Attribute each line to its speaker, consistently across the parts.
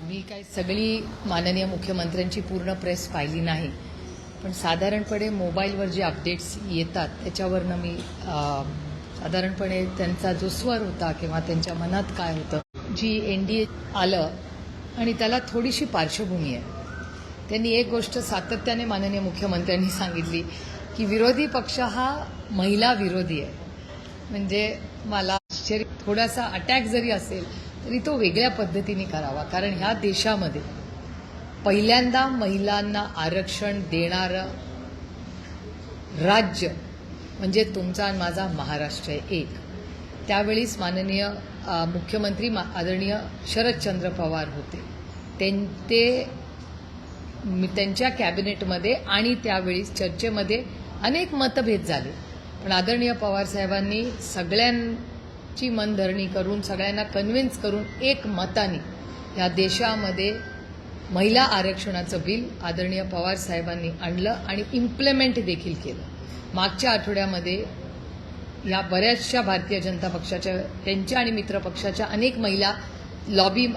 Speaker 1: मी काही सगळी माननीय मुख्यमंत्र्यांची पूर्ण प्रेस पाहिली नाही, पण साधारणपणे मोबाईलवर जे अपडेट्स येतात त्याच्यावरनं मी साधारणपणे त्यांचा जो स्वर होता किंवा त्यांच्या मनात काय होतं, जी NDA आलं आणि त्याला थोडीशी पार्श्वभूमी आहे. त्यांनी एक गोष्ट सातत्याने माननीय मुख्यमंत्र्यांनी सांगितली की विरोधी पक्ष हा महिला विरोधी आहे. म्हणजे मला थोडासा अटॅक जरी असेल तरी तो वेगळ्या पद्धतीने करावा, कारण ह्या देशामध्ये पहिल्यांदा महिलांना आरक्षण देणारं राज्य म्हणजे तुमचा आणि माझा महाराष्ट्र आहे एक. त्यावेळीस माननीय मुख्यमंत्री आदरणीय शरदचंद्र पवार होते. त्यांच्या कॅबिनेटमध्ये आणि त्यावेळीस चर्चेमध्ये अनेक मतभेद झाले, पण आदरणीय पवार साहेबांनी सगळ्यांची मनधरणी करून सगळ्यांना कन्व्हिन्स करून एक मताने या देशामध्ये महिला आरक्षणाचं बिल आदरणीय पवार साहेबांनी आणलं आणि इम्प्लिमेंट देखील केलं. मागच्या आठवड्यामध्ये या बऱ्याचशा भारतीय जनता पक्षाच्या त्यांच्या आणि मित्र पक्षाच्या अनेक महिला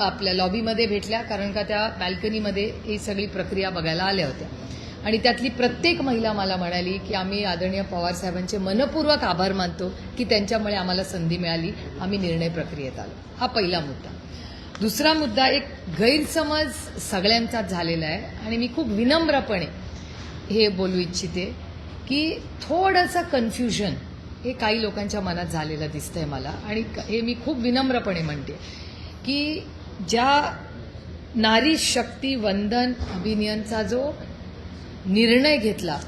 Speaker 1: आपल्या लॉबीमध्ये भेटल्या, कारण का त्या बॅल्कनीमध्ये ही सगळी प्रक्रिया बघायला आल्या होत्या. आणि त्यातली प्रत्येक महिला मला म्हणाली की आम्ही आदरणीय पवार साहेबांचे मनपूर्वक आभार मानतो की त्यांच्यामुळे आम्हाला संधी मिळाली, आम्ही निर्णय प्रक्रियेत आलो. हा पहिला मुद्दा. दुसरा मुद्दा, एक गैरसमज सगळ्यांचाच झालेला आहे आणि मी खूप विनम्रपणे हे बोलू इच्छिते की थोडंसं कन्फ्युजन हे काही लोकांच्या मनात झालेलं दिसतंय मला, आणि हे मी खूप विनम्रपणे म्हणते की ज्या नारी शक्ती वंदन अभियानचा जो निर्णय घेतला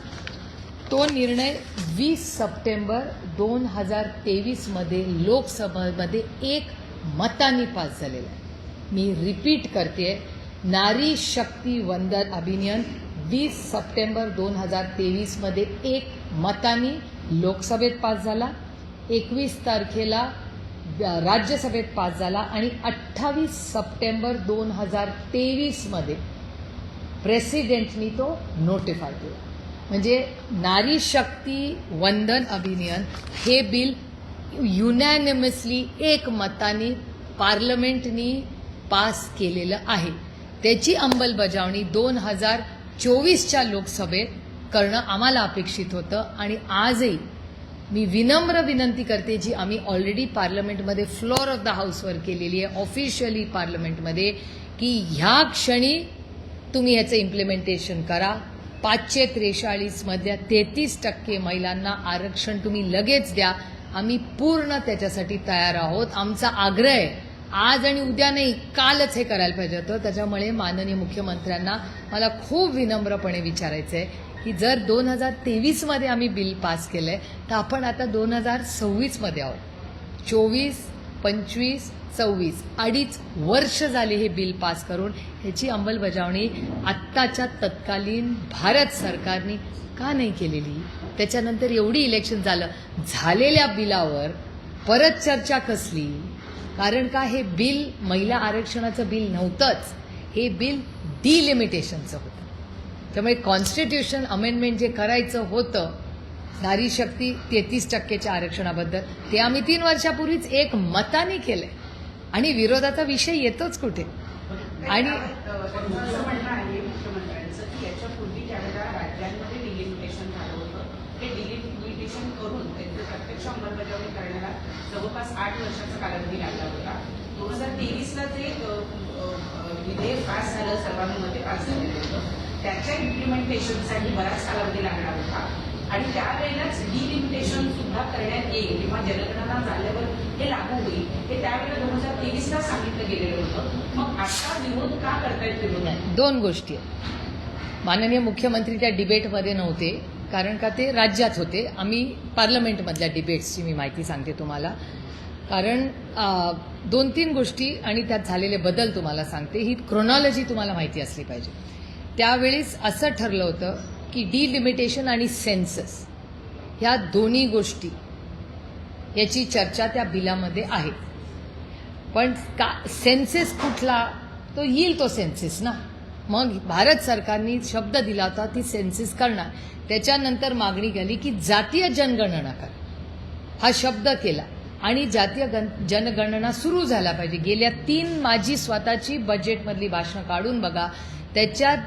Speaker 1: तो निर्णय 20 सप्टेंबर 2023 मध्ये लोकसभेमध्ये एक मताने पास झालेला आहे. मी रिपीट करते, नारी शक्ती वंदन अभियान 20 सप्टेंबर 2023 मध्ये एक मताने लोकसभेत पास झाला, 21 तारखेला राज्यसभेत पास झाला आणि 28 सप्टेंबर 2023 मध्ये प्रेसिडेंटनी तो नोटिफाय केला. म्हणजे नारी शक्ती वंदन अभियान हे बिल युनॅनिमसली एक मताने पार्लमेंटनी पास केलेलं आहे. त्याची अंमलबजावणी 2024च्या लोकसभेत करणं आम्हाला अपेक्षित होतं. आणि आजही मी विनम्र विनंती करते, जी आम्ही ऑलरेडी पार्लमेंटमध्ये फ्लोअर ऑफ द हाऊसवर केलेली आहे ऑफिशियली पार्लमेंटमध्ये, की ह्या क्षणी तुम्ही ह्याचं इम्प्लिमेंटेशन करा. 543 मधल्या 33% महिलांना आरक्षण तुम्ही लगेच द्या. आम्ही पूर्ण त्याच्यासाठी तयार आहोत. आमचा आग्रह आहे, आज आणि उद्या नाही, कालच हे करायला पाहिजे होतं. त्याच्यामुळे माननीय मुख्यमंत्र्यांना मला खूप विनम्रपणे विचारायचं आहे की जर 2023 मध्ये आम्ही बिल पास केलंय तर आपण आता 2026 मध्ये आहोत. 24, 25, 26 अडीच वर्ष झाले हे बिल पास करून. ह्याची अंमलबजावणी आत्ताच्या तत्कालीन भारत सरकारने का नाही केलेली? त्याच्यानंतर एवढी इलेक्शन झालेल्या बिलावर परत चर्चा कसली? कारण का हे बिल महिला आरक्षणाचं बिल नव्हतंच, हे बिल डिलिमिटेशनचं होतं. त्यामुळे कॉन्स्टिट्यूशन अमेंडमेंट जे करायचं होतं नारी शक्ती 33%च्या आरक्षणाबद्दल, ते आम्ही 3 वर्षापूर्वीच एक मताने केलंय आणि विरोधाचा विषय येतोच कुठे. आणि
Speaker 2: म्हणणं आहे मुख्यमंत्र्यांचं की याच्यापूर्वी ज्यावेळेला राज्यांमध्ये डिलिमिटेशन झालं होतं, ते डिलिमिटेशन करून त्यांची प्रत्यक्ष अंमलबजावणी करण्याला जवळपास 8 वर्षाचा कालावधी लागला होता. 2023ला जे विधेयक पास झालं, सर्वांमध्ये पास झालेलं होतं, त्याच्या इम्प्लिमेंटेशनसाठी बराच कालावधी लागणार होता. आणि त्यावेळेलाच डिलिमिटेशन सुद्धा करण्यात येईल किंवा जनगणना झाल्यावर हे लागू होईल, हे त्यावेळेला 2023ला सांगितलं गेलेलं होतं. मग आता विरोध का करतायत? विरोध आहे
Speaker 1: 2 गोष्टी आहेत. माननीय मुख्यमंत्री त्या डिबेटमध्ये नव्हते, कारण का ते राज्यात होते. आम्ही पार्लमेंटमधल्या डिबेट्सची मी माहिती सांगते तुम्हाला, कारण 2-3 गोष्टी आणि त्यात झालेले बदल तुम्हाला सांगते. ही क्रोनॉलॉजी तुम्हाला माहिती असली पाहिजे. त्यावेळेस असं ठरलं होतं की डिलिमिटेशन आणि सेन्सस ह्या दोन्ही गोष्टी याची चर्चा त्या बिलामध्ये आहे. पण सेन्सेस कुठला? तो येईल तो सेन्सेस ना. मग भारत सरकारने शब्द दिला होता ती सेन्सेस करणार. त्याच्यानंतर मागणी केली की जातीय जनगणना करा, हा शब्द केला. आणि जातीय जनगणना सुरू झाला पाहिजे. गेल्या 3 माझी स्वतःची बजेटमधली भाषणं काढून बघा, त्याच्यात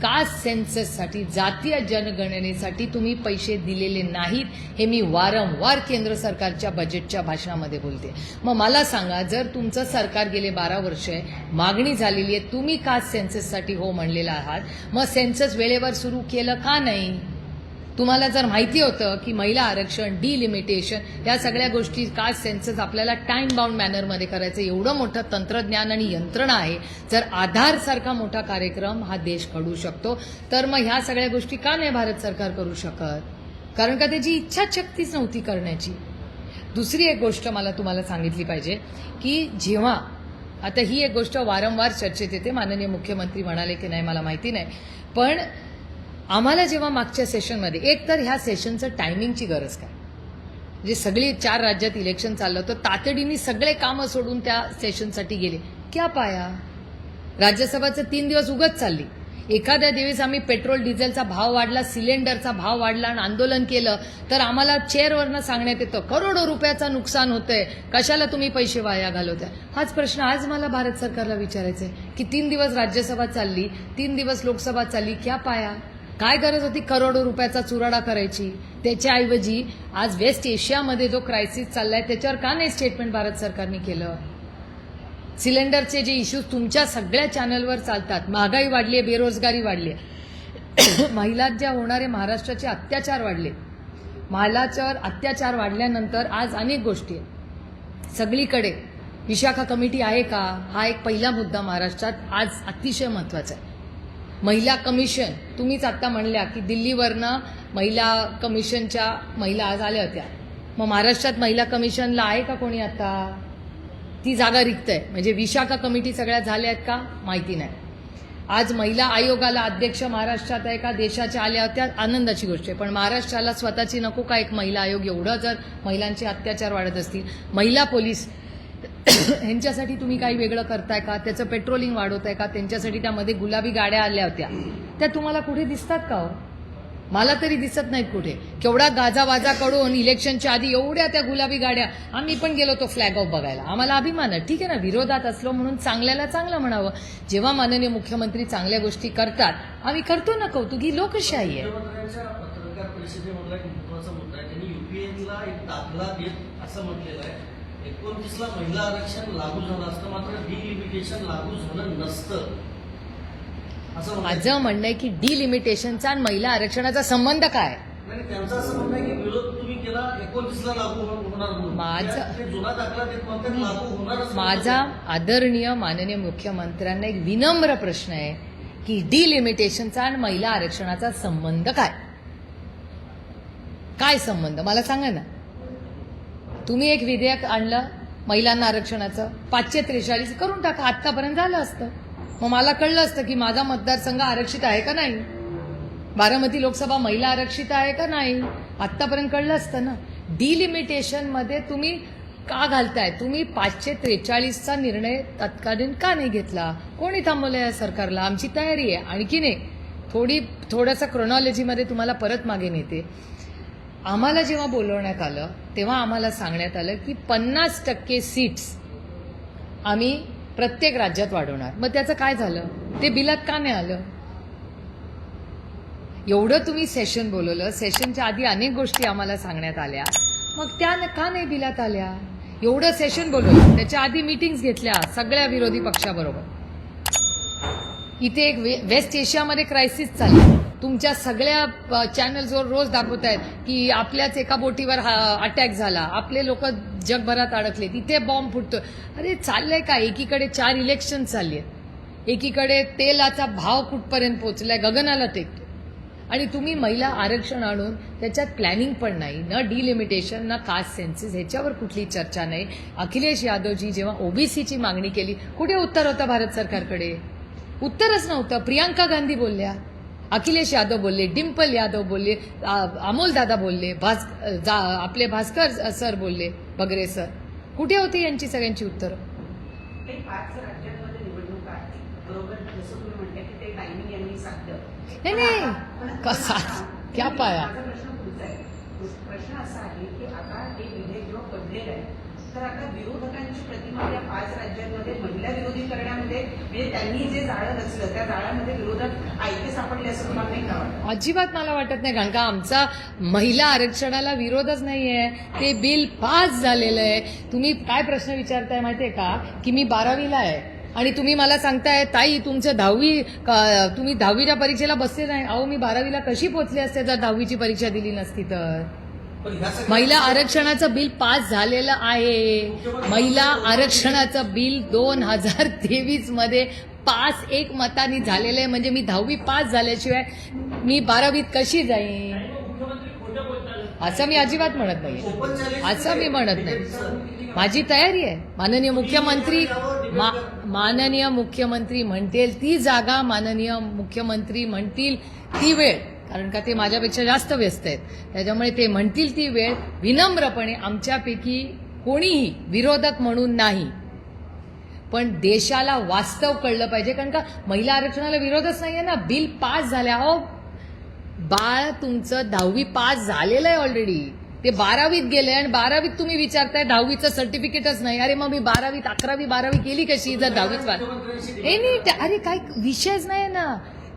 Speaker 1: कास्ट सेन्सससाठी, जातीय जनगणनेसाठी तुम्ही पैसे दिलेले नाहीत, हे मी वारंवार केंद्र सरकारच्या बजेटच्या भाषणामध्ये बोलते. मग मला सांगा, जर तुमचं सरकार गेले 12 वर्ष आहे, मागणी झालेली आहे, तुम्ही कास्ट सेन्सससाठी हो म्हणलेला आहात, मग सेन्सस वेळेवर सुरू केलं का नाही? तुम्हाला जर माहिती होतं की महिला आरक्षण, डिलिमिटेशन या सगळ्या गोष्टी, कास्ट सेन्सस आपल्याला टाइम बाउंड मॅनरमध्ये करायचं, एवढं मोठं तंत्रज्ञान आणि यंत्रणा आहे, जर आधारसारखा मोठा कार्यक्रम हा देश घडवू शकतो, तर मग ह्या सगळ्या गोष्टी का नाही भारत सरकार करू शकत? कारण का त्याची इच्छाशक्तीच नव्हती करण्याची. दुसरी एक गोष्ट मला तुम्हाला सांगितली पाहिजे की जेव्हा आता ही एक गोष्ट वारंवार चर्चेत येते, माननीय मुख्यमंत्री म्हणाले की नाही मला माहिती नाही, पण आम्हाला जेव्हा मागच्या सेशनमध्ये, एक तर ह्या सेशनचं टायमिंगची गरज काय, म्हणजे सगळी 4 राज्यात इलेक्शन चाललं होतं, तातडीने सगळे कामं सोडून त्या सेशनसाठी गेले, क्या पाया? राज्यसभाचं 3 दिवस उगत चालली. एखाद्या दिवस आम्ही पेट्रोल डिझेलचा भाव वाढला, सिलेंडरचा भाव वाढला आणि आंदोलन केलं, तर आम्हाला चेअरवरनं सांगण्यात येतं करोडो रुपयाचं नुकसान होतंय, कशाला तुम्ही पैसे वाया घालवताय? हाच प्रश्न आज मला भारत सरकारला विचारायचा आहे की 3 दिवस राज्यसभा चालली, 3 दिवस लोकसभा चालली, क्या पाया? काय गरज होती करोडो रुपयाचा चुराडा करायची? त्याच्याऐवजी आज वेस्ट एशियामध्ये जो क्रायसिस चाललाय त्याच्यावर का नाही स्टेटमेंट भारत सरकारने केलं? सिलेंडरचे जे इश्यूज तुमच्या सगळ्या चॅनलवर चालतात, महागाई वाढली आहे, बेरोजगारी वाढली आहे, महिलांवर ज्या होणारे महाराष्ट्राचे अत्याचार वाढले, महिलांवर अत्याचार वाढल्यानंतर आज अनेक गोष्टी आहेत. सगळीकडे विशाखा कमिटी आहे का? हा एक पहिला मुद्दा महाराष्ट्रात आज अतिशय महत्वाचा आहे. महिला कमिशन, तुम्हीच आता म्हणल्या की दिल्लीवरनं महिला कमिशनच्या महिला आज आल्या होत्या, मग महाराष्ट्रात महिला कमिशनला आहे का कोणी? आता ती जागा रिक्त आहे, म्हणजे विशाखा कमिटी सगळ्या झाल्या आहेत का? माहिती नाही. आज महिला आयोगाला अध्यक्ष महाराष्ट्रात आहे का? देशाच्या आल्या होत्या, आनंदाची गोष्ट आहे, पण महाराष्ट्राला स्वतःची नको का एक महिला आयोग? एवढं जर महिलांचे अत्याचार वाढत असतील, महिला पोलीस ह्यांच्यासाठी तुम्ही काही वेगळं करताय का? त्याचं पेट्रोलिंग वाढवताय का? त्यांच्यासाठी त्यामध्ये गुलाबी गाड्या आल्या होत्या, त्या तुम्हाला कुठे दिसतात का हो? मला तरी दिसत नाहीत कुठे. केवढा गाजावाजा करून इलेक्शनच्या आधी एवढ्या त्या गुलाबी गाड्या, आम्ही पण गेलो तो फ्लॅग ऑफ बघायला, आम्हाला अभिमान आहे. ठीक आहे ना, विरोधात असलो म्हणून चांगल्याला चांगलं म्हणावं. जेव्हा माननीय मुख्यमंत्री चांगल्या गोष्टी करतात, आम्ही करतो ना कौतुक, ही लोकशाही आहे.
Speaker 3: पत्रकार परिषदेमधला एक महत्वाचा मुद्दा आहे, त्यांनी युपीएला एक दाखला देत असं म्हटलेलं आहे, 29 ला महिला आरक्षण लागू झालं असतं, मात्र डिलिमिटेशन लागू झालं नसतं असं
Speaker 1: माझं म्हणणं आहे की डिलिमिटेशनचा आणि महिला आरक्षणाचा संबंध काय?
Speaker 3: नाही, त्यांचं असं म्हणणं आहे की विरोध तुम्ही केला, 29 ला लागू होणार म्हणून. ते जुना दाखला देत म्हणतात लागू होणारच.
Speaker 1: माझा आदरणीय माननीय मुख्यमंत्र्यांना एक विनम्र प्रश्न आहे की डिलिमिटेशनचा आणि महिला आरक्षणाचा संबंध काय? काय संबंध मला सांगा ना. तुम्ही एक विधेयक आणलं महिलांना आरक्षणाचं, 543 करून टाका, आत्तापर्यंत झालं असतं. मग मला कळलं असतं की माझा मतदारसंघ आरक्षित आहे का नाही, बारामती लोकसभा महिला आरक्षित आहे का नाही, आत्तापर्यंत कळलं असतं ना. डिलिमिटेशनमध्ये तुम्ही का घालताय? तुम्ही 543चा निर्णय तत्कालीन का नाही घेतला? कोणी थांबवलं या सरकारला? आमची तयारी आहे. आणखीन एक थोडंसं क्रोनॉलॉजीमध्ये तुम्हाला परत मागे नेते. आम्हाला जेव्हा बोलवण्यात आलं तेव्हा आम्हाला सांगण्यात आलं की 50% सीट्स आम्ही प्रत्येक राज्यात वाढवणार. मग त्याचं काय झालं? ते बिलात का नाही आलं? एवढं तुम्ही सेशन बोलवलं, सेशनच्या आधी अनेक गोष्टी आम्हाला सांगण्यात आल्या, मग त्या का नाही बिलात आल्या? एवढं सेशन बोलवलं, त्याच्या आधी मीटिंग्स घेतल्या सगळ्या विरोधी पक्षाबरोबर. इथे एक वेस्ट एशियामध्ये क्रायसिस चालली, तुमच्या सगळ्या चॅनल्सवर रोज दाखवत आहेत की आपल्याच एका बोटीवर अटॅक झाला, आपले लोक जगभरात अडकले, तिथे बॉम्ब फुटतो. अरे चाललंय काय? एकीकडे 4 इलेक्शन चालली आहेत, एकीकडे तेलाचा भाव कुठपर्यंत पोहोचलाय, गगनाला टेकतो, आणि तुम्ही महिला आरक्षण आणून त्याच्यात प्लॅनिंग पण नाही, न डिलिमिटेशन ना कास्ट सेन्सेस, ह्याच्यावर कुठली चर्चा नाही. अखिलेश यादवजी जेव्हा ओबीसीची मागणी केली, कुठे उत्तर होतं भारत सरकारकडे? उत्तरच नव्हतं. प्रियांका गांधी बोलल्या, अखिलेश यादव बोलले, डिम्पल यादव बोलले, अमोल दादा बोलले, आपले भास्कर सर बोलले, बगरे सर, कुठे होती यांची सगळ्यांची उत्तरं?
Speaker 2: ते 5 राज्यांमध्ये निवडणूक आहे, बरोबर जसं तुम्ही म्हणता की ते टायमिंग यांनी साधलं.
Speaker 1: नाही कसा क्या पाया?
Speaker 2: माझा प्रश्न पुढचा आहे. प्रश्न असा आहे की आता हे विधेयक जेव्हा पडलेलं आहे तर आता विरोधकांची प्रतिमा या 5 राज्यांमध्ये महिला विरोधी करण्यामध्ये म्हणजे त्यांनी जे जाळं रचलं त्या जाळ्यामध्ये विरोधक आयते सापडले असं तुम्हाला नाही का वाटतं?
Speaker 1: अजिबात मला वाटत नाही, कारण का आमचा महिला आरक्षणाला विरोधच नाहीये. ते बिल पास झालेलं आहे. तुम्ही काय प्रश्न विचारताय माहितीये का, की मी 12वीला आहे आणि तुम्ही मला सांगताय ताई तुमचं 10वी तुम्ही 10वीच्या परीक्षेला बसले नाही. अहो मी 12वीला कशी पोहोचले असते जर 10वीची परीक्षा दिली नसती तर.
Speaker 3: पण ह्या सगळ्या-
Speaker 1: महिला आरक्षणाचं बिल पास झालेलं आहे. महिला आरक्षणाचं बिल 2023 मध्ये पास एक मतांनी झालेलं आहे. म्हणजे मी 10वी पास झाल्याशिवाय मी 12वीत कशी जाईन असं मी अजिबात म्हणत नाही.
Speaker 3: ओपन चॅलेंज
Speaker 1: असं मी म्हणत नाही.
Speaker 3: सर,
Speaker 1: माझी तयारी आहे. माननीय मुख्यमंत्री म्हणतील ती जागा, माननीय मुख्यमंत्री म्हणतील ती वेळ, कारण का ते माझ्यापेक्षा जास्त व्यस्त आहेत. त्याच्यामुळे ते म्हणतील ती वेळ विनम्रपणे, आमच्यापैकी कोणीही विरोधक म्हणून नाही, पण देशाला वास्तव कळलं पाहिजे. कारण का महिला आरक्षणाला विरोधच नाहीये ना. बिल पास झाले. अहो बाळ तुमचं 10वी पास झालेलं आहे ऑलरेडी. ते 12वीत गेले आणि 12वीत तुम्ही विचारताय 10वीचं सर्टिफिकेटच नाही. अरे मग मी 12वीत 11वी 12वी केली कशी जर 10वीत पास. हे नीट. अरे काय विषयच नाही ना,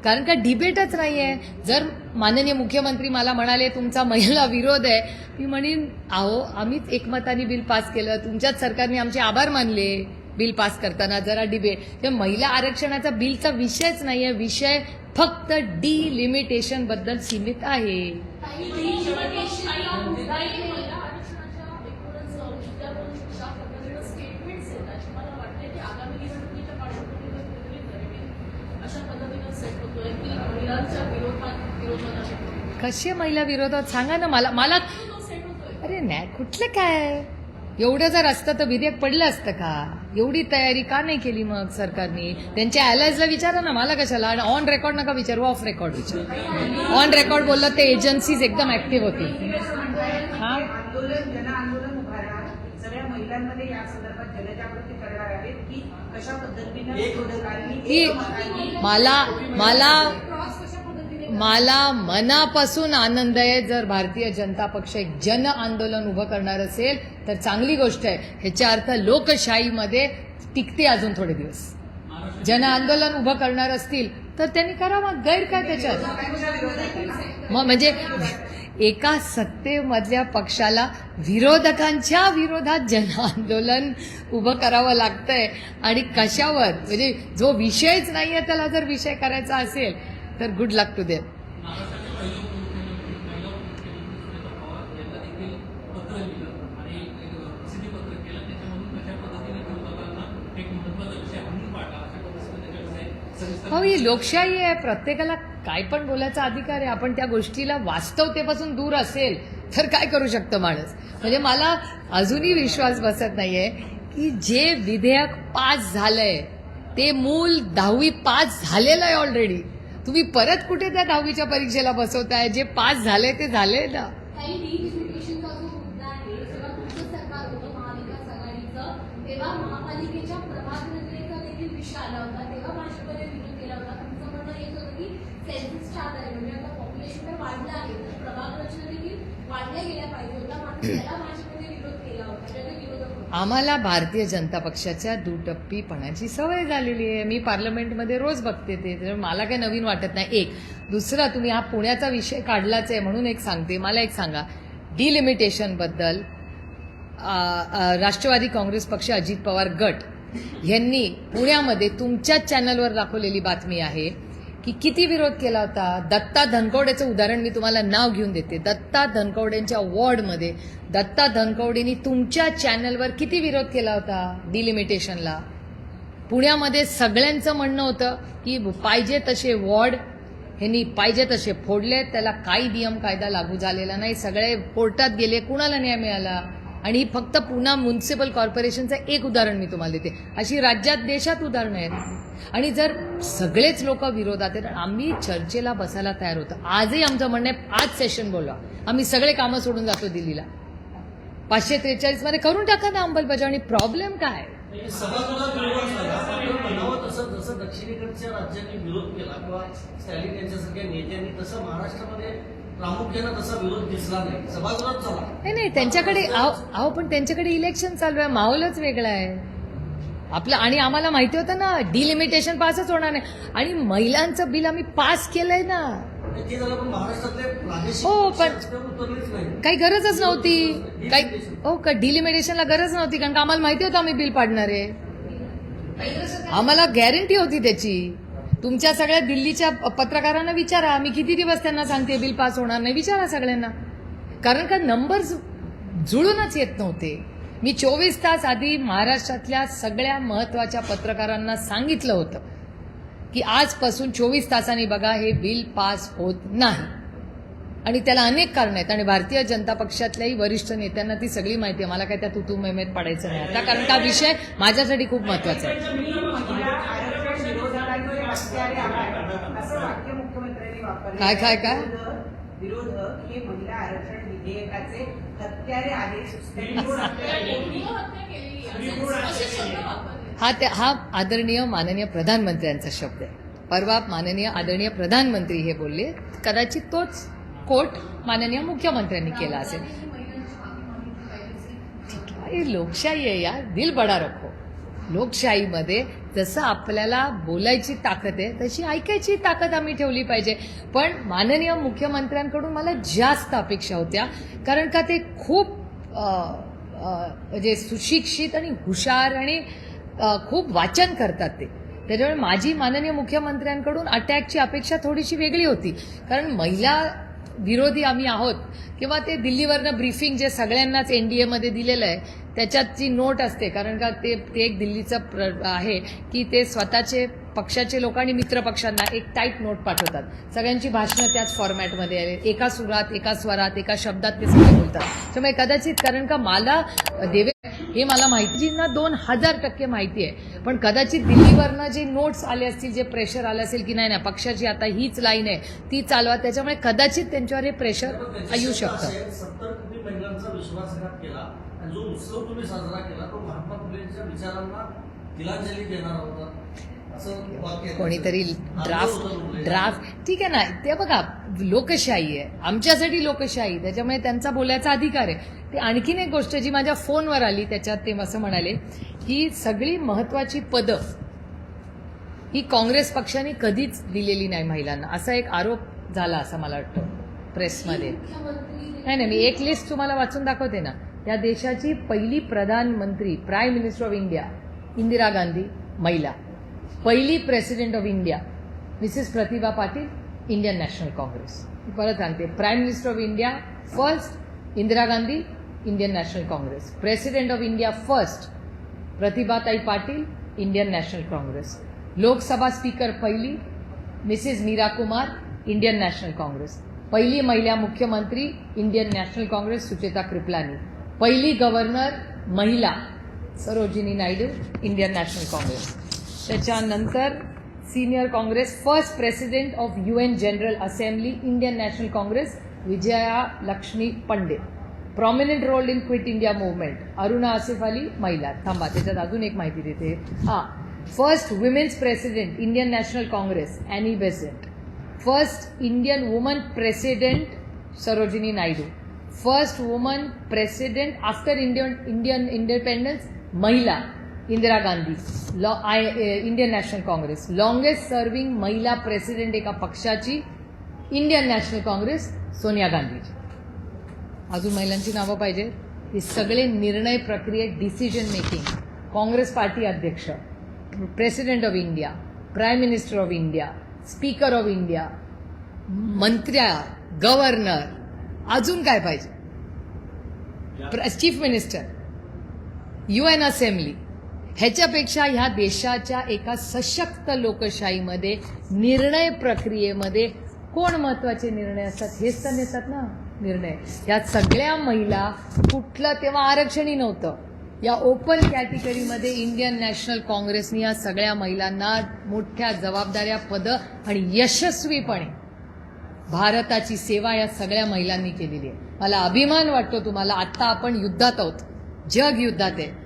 Speaker 1: कारण का डिबेटच नाहीये. जर माननीय मुख्यमंत्री मला म्हणाले तुमचा महिला विरोध आहे, मी म्हणेन अहो आम्हीच एकमताने बिल पास केलं, तुमच्याच सरकारने आमचे आभार मानले बिल पास करताना. जरा डिबेट. महिला आरक्षणाचा बिलचा विषयच नाहीये. विषय फक्त डिलिमिटेशन बद्दल सीमित आहे. कसे महिला विरोधात सांगा ना मला. अरे नाही कुठलं काय, एवढं जर असतं तर विधेयक पडलं असतं का? एवढी तयारी का नाही केली मग सरकारने? त्यांच्या अलायन्सला विचारा ना, मला कशाला. आणि ऑन रेकॉर्ड नका विचारू, ऑफ रेकॉर्ड विचार. ऑन रेकॉर्ड बोललं ते एजन्सीज एकदम ऍक्टिव्ह होती. हा
Speaker 2: आंदोलन जनआंदोलन उभारणार सगळ्या महिलांमध्ये या संदर्भात जनजागृती करणार आहेत की कशा पद्धतीनं विरोधकांनी
Speaker 1: ही
Speaker 2: एकमताने
Speaker 1: मला मनापासून आनंद आहे. जर भारतीय जनता पक्ष एक जन आंदोलन उभं करणार असेल तर चांगली गोष्ट आहे. ह्याचा अर्थ लोकशाहीमध्ये टिकते अजून थोडे दिवस. जन आंदोलन उभं करणार असतील तर त्यांनी करावं, गैर काय त्याच्यात. मग म्हणजे एका सत्तेमधल्या पक्षाला विरोधकांच्या विरोधात जन आंदोलन उभं करावं लागतंय. आणि कशावर? म्हणजे जो विषयच नाहीये त्याला जर विषय करायचा असेल तर गुड लक टू देम. हो ही लोकशाही आहे. प्रत्येकाला काय पण बोलायचा अधिकार आहे. आपण त्या गोष्टीला वास्तवतेपासून दूर असेल तर काय करू शकतं माणूस. म्हणजे मला अजूनही विश्वास बसत नाहीये की जे विधेयक पास झालंय ते मूल 10वी पास झालेलं आहे ऑलरेडी. तुम्ही परत कुठे त्या 10वीच्या परीक्षेला बसवताय? जे पास झाले ते झाले ना.
Speaker 4: काही डिलिमिटेशनचा जो मुद्दा आहे, जेव्हा तुमचं सरकार होतं महाविकास आघाडीचं, तेव्हा महापालिकेच्या प्रभाग रचनेचा देखील विषय आला होता. तेव्हा भाजपने विरोध केला होता. तुमचं म्हणणं येत होतं की सेन्ससच्या आधारे म्हणजे आता पॉप्युलेशन तर वाढलं आहे तर प्रभाग रचना देखील वाढल्या गेल्या पाहिजे होत्या, मात्र त्याला भाजपने विरोध केला होता. त्याचे विरोधक होते.
Speaker 1: आम्हाला भारतीय जनता पक्षाच्या दुटप्पीपणाची सवय झालेली आहे. मी पार्लमेंटमध्ये रोज बघते ते, त्यामुळे मला काही नवीन वाटत नाही. एक दुसरा, तुम्ही हा पुण्याचा विषय काढलाच आहे म्हणून एक सांगते. मला एक सांगा, डिलिमिटेशनबद्दल राष्ट्रवादी काँग्रेस पक्ष अजित पवार गट यांनी पुण्यामध्ये तुमच्याच चॅनलवर दाखवलेली बातमी आहे की किती विरोध केला होता. दत्ता धनकवडेचं उदाहरण मी तुम्हाला नाव घेऊन देते. दत्ता धनकवडेंच्या वॉर्डमध्ये दत्ता धनकवडेंनी तुमच्या चॅनलवर किती विरोध केला होता डिलिमिटेशनला. पुण्यामध्ये सगळ्यांचं म्हणणं होतं की पाहिजे तसे वॉर्ड ह्यांनी पाहिजे तसे फोडले, त्याला काही नियम कायदा लागू झालेला नाही. सगळे कोर्टात गेले, कुणाला न्याय मिळाला. आणि ही फक्त पुणे म्युनिसिपल कॉर्पोरेशनचं एक उदाहरण मी तुम्हाला देते. अशी राज्यात देशात उदाहरणं आहेत. आणि जर सगळेच लोक विरोधात आहेत, आम्ही चर्चेला बसायला तयार होतो. आजही आमचं म्हणणं आहे आज सेशन बोलवा, आम्ही सगळे कामं सोडून जातो दिल्लीला. 543 मध्ये करून टाका ना अंमलबजावणी. प्रॉब्लेम काय?
Speaker 3: सभागृहात विरोध झाला. आपण म्हणावं तसं जसं दक्षिणेकडच्या राज्यांनी विरोध केला किंवा स्टॅलिन यांच्यासारख्या नेत्यांनी, तसं महाराष्ट्रामध्ये प्रामुख्यानं तसा विरोध दिसला नाही. सभागृहात चला.
Speaker 1: नाही त्यांच्याकडे अहो पण त्यांच्याकडे इलेक्शन चालू आहे, माहोलच वेगळा आहे आपलं. आणि आम्हाला माहिती होतं ना डिलिमिटेशन पासच होणार नाही. आणि महिलांचं बिल आम्ही पास केलंय ना.
Speaker 3: ते झालं, पण महाराष्ट्रातले प्रादेशिक
Speaker 1: हो, पण-
Speaker 3: पक्ष उतरलेच नाही.
Speaker 1: काही गरजच नव्हती. काही हो का डिलिमिटेशनला गरज नव्हती, कारण का आम्हाला माहिती होतं आम्ही बिल पाडणार आहे. आम्हाला गॅरंटी होती त्याची. तुमच्या सगळ्या दिल्लीच्या पत्रकारांना विचारा, मी किती दिवस त्यांना सांगते बिल पास होणार नाही, विचारा सगळ्यांना. कारण का नंबर्स जुळूनच येत नव्हते. मी 24 तास आधी महाराष्ट्रातल्या सगळ्या महत्वाच्या पत्रकारांना सांगितलं होतं की आजपासून 24 तासांनी बघा हे बिल पास होत नाही. आणि त्याला अनेक कारण आहेत. आणि भारतीय जनता पक्षातल्याही वरिष्ठ नेत्यांना ती सगळी माहिती आहे. मला काय त्या तुतू मेमेत पडायचं नाही आता, कारण का विषय माझ्यासाठी खूप महत्वाचा आहे.
Speaker 2: महिला आरक्षण विरोधकांचे हत्यारे आहात असं वाक्य मुख्यमंत्र्यांनी वापरलं.
Speaker 1: काय?
Speaker 2: विरोधक हे महिला आरक्षण विधेयकाचे हत्यारे आहेत. त्यांनी
Speaker 4: हत्या केलेली आहे असे शब्द वापरले.
Speaker 1: हा आदरणीय माननीय प्रधानमंत्र्यांचा शब्द आहे. परवा माननीय आदरणीय प्रधानमंत्री हे बोलले, कदाचित तोच कोट माननीय मुख्यमंत्र्यांनी केला असेल. ठीक आहे, हे लोकशाही आहे यार, दिल बडा रखो. लोकशाहीमध्ये जसं आपल्याला बोलायची ताकद आहे तशी ऐकायची ताकद आम्ही ठेवली पाहिजे. पण माननीय मुख्यमंत्र्यांकडून मला जास्त अपेक्षा होत्या, कारण का ते खूप म्हणजे सुशिक्षित आणि हुशार आणि खूप वाचन करतात ते. त्याच्यामुळे माझी माननीय मुख्यमंत्र्यांकडून अटॅकची अपेक्षा थोडीशी वेगळी होती. कारण महिला विरोधी आम्ही आहोत, किंवा ते दिल्लीवरनं ब्रीफिंग जे सगळ्यांनाच एनडीएमध्ये दिलेलं आहे त्याच्यात जी नोट असते, कारण का ते एक दिल्लीचं आहे की ते स्वतःचे पक्षाचे लोक आणि मित्र पक्षांना एक टाईट नोट पाठवतात. सगळ्यांची भाषणं त्याच फॉर्मॅटमध्ये आहे, एका सुरात, एका स्वरात, एका शब्दात ते सगळे बोलतात. त्यामुळे कदाचित, कारण का मला हे मला माहितीना 2000% माहिती आहे, पण कदाचित दिल्लीवरनं जे नोट्स आले असतील, जे प्रेशर आलं असेल की नाही पक्षाची आता हीच लाईन आहे ती चालवा, त्याच्यामुळे कदाचित त्यांच्यावर हे प्रेशर येऊ शकतं.
Speaker 3: 70 कोटी महिलांचा विश्वासघात केला आणि जो उत्सव तुम्ही साजरा केला तो महात्मा फुलेंच्या विचारांना तिलांजली देणार होता असं वाक्य
Speaker 1: कोणीतरी ड्राफ्ट ठीक आहे ना. ते बघा, लोकशाही आहे, आमच्यासाठी लोकशाही, त्याच्यामुळे त्यांचा बोलायचा अधिकार आहे. ते आणखीन एक गोष्ट जी माझ्या फोनवर आली, त्याच्यात ते असं म्हणाले की सगळी महत्वाची पदं ही काँग्रेस पक्षाने कधीच दिलेली नाही महिलांना, असा एक आरोप झाला असं मला वाटतं प्रेसमध्ये. नाही, मी एक लिस्ट तुम्हाला वाचून दाखवते ना. या देशाची पहिली प्रधानमंत्री, prime minister of India Indira Gandhi, महिला. पहिली president of India Mrs Pratibha Patil, Indian National Congress. परत सांगते, prime minister of India first Indira Gandhi, Indian National Congress. President of India first प्रतिभाताई Patil, Indian National Congress. Lok Sabha speaker पहिली Mrs Meera Kumar, Indian National Congress. पहिली महिला मुख्यमंत्री, Indian National Congress, Sucheta Kripalani. पहिली गव्हर्नर महिला, Sarojini Naidu, Indian National Congress. त्याच्यानंतर senior Congress first president of UN general assembly, Indian National Congress, Vijaya Lakshmi Pandit. Prominent role in quit India movement, Aruna Asaf Ali, महिला. थांबा, त्याच्यात अजून एक माहिती देते. First women's president, Indian National Congress, Annie Besant. First Indian woman president, Sarojini Naidu. First woman president after Indian independence, महिला, Indira Gandhi, Indian National Congress. Longest serving महिला president एका पक्षाची, इंडियन नॅशनल काँग्रेस, सोनिया गांधीजी. अजून महिलांची नावं पाहिजे. हे सगळे निर्णय प्रक्रियेत डिसिजन मेकिंग, काँग्रेस पार्टी अध्यक्ष, president of India, prime minister of India, speaker of India, मंत्र्या, गव्हर्नर, अजून काय पाहिजे, चीफ मिनिस्टर, UN असेंब्ली. ह्याच्यापेक्षा ह्या देशाच्या एका सशक्त लोकशाहीमध्ये निर्णय प्रक्रियेमध्ये कोण महत्वाचे निर्णय असतात, हेच तर नेतात ना निर्णय. या सगळ्या महिला, कुठलं तेव्हा आरक्षणही नव्हतं, या ओपन कॅटेगरीमध्ये इंडियन नॅशनल काँग्रेसने या सगळ्या महिलांना मोठ्या जबाबदाऱ्या, पदं आणि यशस्वीपणे भारताची सेवा या सगळ्या महिलांनी केलेली आहे. मला अभिमान वाटतो तुम्हाला. आत्ता आपण युद्धात आहोत, जग युद्धात आहे.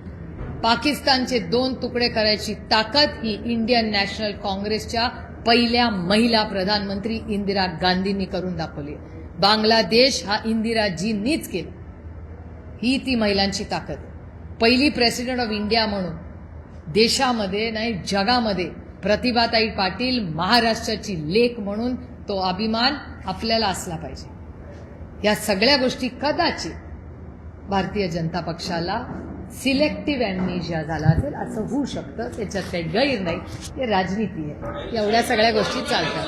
Speaker 1: पाकिस्तानचे 2 तुकडे करायची ताकद ही इंडियन नॅशनल काँग्रेसच्या पहिल्या महिला प्रधानमंत्री इंदिरा गांधींनी करून दाखवली. बांगलादेश हा इंदिराजींनीच केला. ही ती महिलांची ताकद आहे. पहिली प्रेसिडेंट ऑफ इंडिया म्हणून देशामध्ये नाही जगामध्ये प्रतिभाताई पाटील महाराष्ट्राची लेक म्हणून तो अभिमान आपल्याला असला पाहिजे. या सगळ्या गोष्टी कदाचित भारतीय जनता पक्षाला सिलेक्टिव्ह ॲम्नेशिया झाला असेल असं होऊ शकतं. त्याच्यात काही गैर नाही. ते राजनीती आहे. एवढ्या सगळ्या गोष्टी चालतात.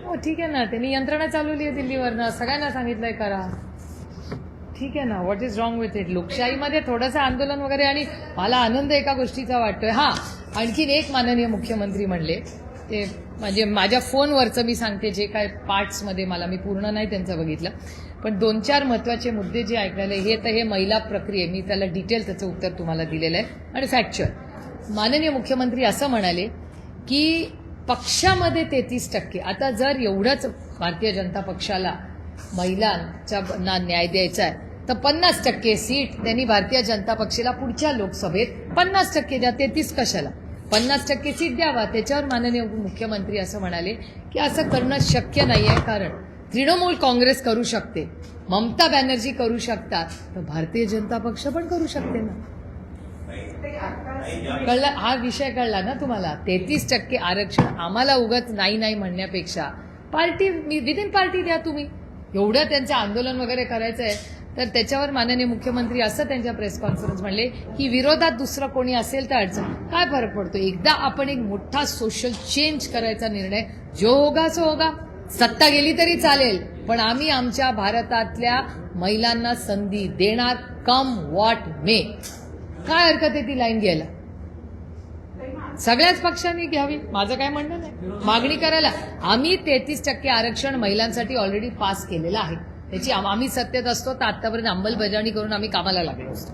Speaker 1: हो ठीक आहे ना, त्यांनी यंत्रणा चालवली आहे दिल्लीवरनं, सगळ्यांना सांगितलंय करा. ठीक आहे ना, what is wrong with it. लोकशाहीमध्ये थोडंसं आंदोलन वगैरे, आणि मला आनंद एका गोष्टीचा वाटतोय. हां, आणखीन एक माननीय मुख्यमंत्री म्हणले, ते म्हणजे माझ्या फोनवरचं मी सांगते, जे काय पार्ट्समध्ये मी पूर्ण नाही त्यांचं बघितलं, पण 2-4 महत्त्वाचे मुद्दे जे ऐकायला हे महिला प्रक्रिया, मी त्याला डिटेल त्याचं उत्तर तुम्हाला दिलेलं आहे आणि फॅक्च्युअल. माननीय मुख्यमंत्री असं म्हणाले की पक्षामध्ये 33%, आता जर एवढंच भारतीय जनता पक्षाला महिलांना न्याय द्यायचा आहे तर 50% सीट त्यांनी भारतीय जनता पक्षाला पुढच्या लोकसभेत 50% द्या. 33 कशाला, 50% सीट द्यावा. त्याच्यावर माननीय मुख्यमंत्री असं म्हणाले की असं करणं शक्य नाही आहे, कारण तृणमूल काँग्रेस करू शकते, ममता बॅनर्जी करू शकतात, तर भारतीय जनता पक्ष पण करू शकते ना. कळला हा विषय, कळला ना तुम्हाला. 33% आरक्षण आम्हाला उगाच नाही म्हणण्यापेक्षा पार्टी विदिन पार्टी द्या तुम्ही. एवढं त्यांचं आंदोलन वगैरे करायचं आहे तर त्याच्यावर माननीय मुख्यमंत्री असं त्यांच्या प्रेस कॉन्फरन्स म्हणले की विरोधात दुसरं कोणी असेल तर अडचण काय फरक पडतो. एकदा आपण एक मोठा सोशल चेंज करायचा निर्णय, जो होगा सो होगा, सत्ता गेली तरी चालेल, पण आम्ही आमच्या भारतातल्या महिलांना संधी देणार, कम व्हॉट मे. काय हरकत आहे ती लाईन घ्यायला. सगळ्याच पक्षांनी घ्यावी, माझं काय म्हणणं नाही. मागणी करायला आम्ही 33% आरक्षण महिलांसाठी ऑलरेडी पास केलेलं आहे. त्याची आम्ही सत्तेत असतो तर आतापर्यंत अंमलबजावणी करून आम्ही कामाला लागलो असतो.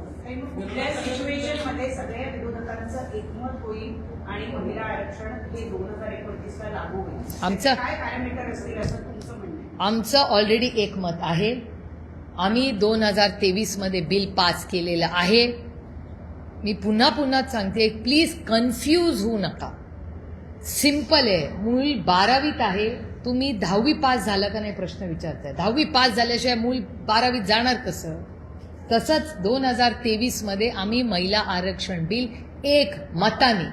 Speaker 2: कुठल्या सिच्युएशनमध्ये सगळ्या विरोधकांचं एकमत होईल आणि महिला आरक्षण हे 2029ला लागू होईल,
Speaker 1: आमचं
Speaker 2: काय पॅरामीटर असतील असं तुमचं म्हणणं आहे?
Speaker 1: आमचं ऑलरेडी एकमत आहे. आम्ही 2023 बिल पास केलेलं आहे. मी पुन्हा सांगते, प्लीज कन्फ्यूज होऊ नका. सिंपल आहे. मूल 12वीत आहे, तुम्ही 10वी पास झालं का नाही प्रश्न विचारताय. 10वी पास झाल्याशिवाय मूल 12वीत जाणार कसं. तसंच 2023 आम्ही महिला आरक्षण बिल एकमताने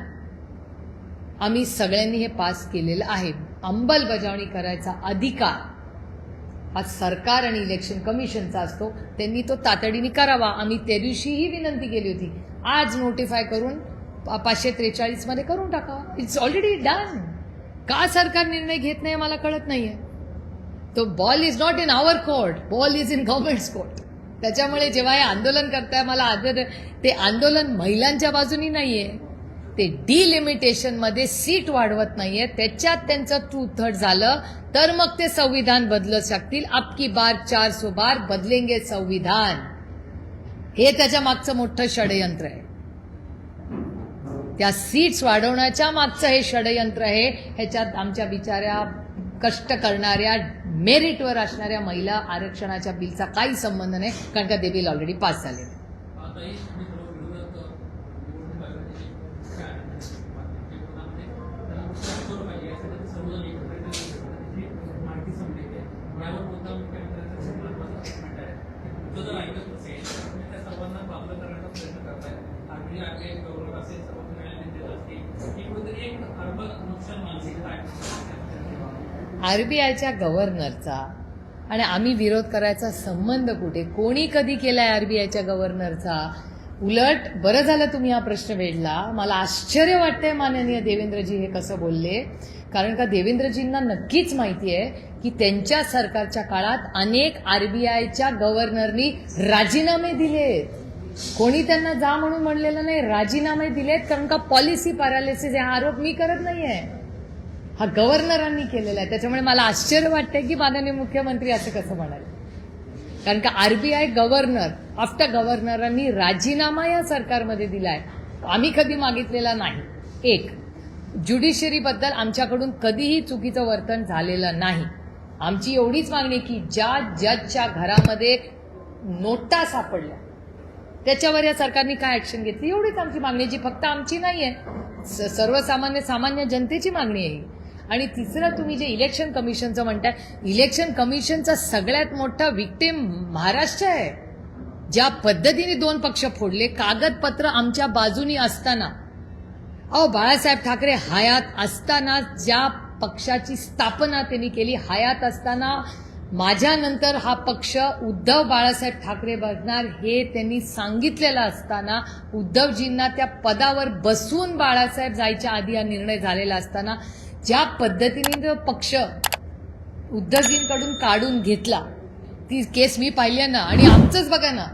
Speaker 1: आम्ही सगळ्यांनी हे पास केलेलं आहे. अंमलबजावणी करायचा अधिकार हा सरकार आणि इलेक्शन कमिशनचा असतो. त्यांनी तो तातडीने करावा. आम्ही त्या दिवशीही विनंती केली होती, आज नोटिफाय करून 543 करून टाका. It's already done. का सरकार निर्णय घेत नाही मला कळत नाहीये. तो ball is not in our court, ball is in government's court. त्याच्यामुळे जेव्हा हे आंदोलन करताय, मला आदर, ते आंदोलन महिलांच्या बाजूनी नाहीये. ते डिलिमिटेशनमध्ये सीट वाढवत नाहीये. त्याच्यात त्यांचं 2/3 झालं तर मग ते संविधान बदलू शकतील. अब की बार 400 बार बदलेंगे संविधान. हे त्याच्या मागचं मोठं षडयंत्र आहे. त्या सीट्स वाढवण्याच्या मागचं हे षडयंत्र आहे. ह्याच्यात आमच्या बिचाऱ्या कष्ट करणाऱ्या, मेरिटवर असणाऱ्या महिला आरक्षणाच्या बिलचा काही संबंध नाही, कारण का ते बिल ऑलरेडी पास झाले. आरबीआयच्या गव्हर्नरचा आणि आम्ही विरोध करायचा संबंध कुठे. कोणी कधी केलाय आरबीआयच्या गव्हर्नरचा. उलट बरं झालं तुम्ही हा प्रश्न वेधला. मला आश्चर्य वाटतंय माननीय देवेंद्रजी हे कसं बोलले, कारण का देवेंद्रजींना नक्कीच माहिती आहे की त्यांच्या सरकारच्या काळात अनेक आरबीआयच्या गव्हर्नरनी राजीनामे दिलेत. कोणी त्यांना जा म्हणून म्हणलेलं नाही, राजीनामे दिलेत, कारण का पॉलिसी पॅरालिसिस. हा आरोप मी करत नाहीये, हा गव्हर्नरांनी केलेला आहे. त्याच्यामुळे मला आश्चर्य वाटतंय की माननीय मुख्यमंत्री असं कसं म्हणाले, कारण का आरबीआय गव्हर्नर आफ्टर गव्हर्नरांनी राजीनामा या सरकारमध्ये दिलाय. आम्ही कधी मागितलेला नाही. एक, ज्युडिशरीबद्दल आमच्याकडून कधीही चुकीचं वर्तन झालेलं नाही. आमची एवढीच मागणी की ज्या जजच्या घरामध्ये नोटा सापडल्या त्याच्यावर या सरकारने काय ऍक्शन घेतली एवढीच आमची मागणी, जी फक्त आमची नाहीये, सामान्य जनतेची मागणी आहे. आणि तिसरं, तुम्ही जे इलेक्शन कमिशनचं म्हणताय, इलेक्शन कमिशनचा सगळ्यात मोठा विक्टिम महाराष्ट्र आहे. ज्या पद्धतीने 2 पक्ष फोडले, कागदपत्र आमच्या बाजूनी असताना, बाळासाहेब ठाकरे हयात असताना ज्या पक्षाची स्थापना त्यांनी केली, हयात असताना, माझ्यानंतर हा पक्ष उद्धव बाळासाहेब ठाकरे बघणार हे त्यांनी सांगितलेलं असताना, उद्धवजींना त्या पदावर बसवून बाळासाहेब जायच्या आधी हा निर्णय झालेला असताना, ज्या पद्धतीने तो पक्ष उद्धवजींकडून काढून घेतला, ती केस मी पाहिली ना. आणि आमचंच बघा ना,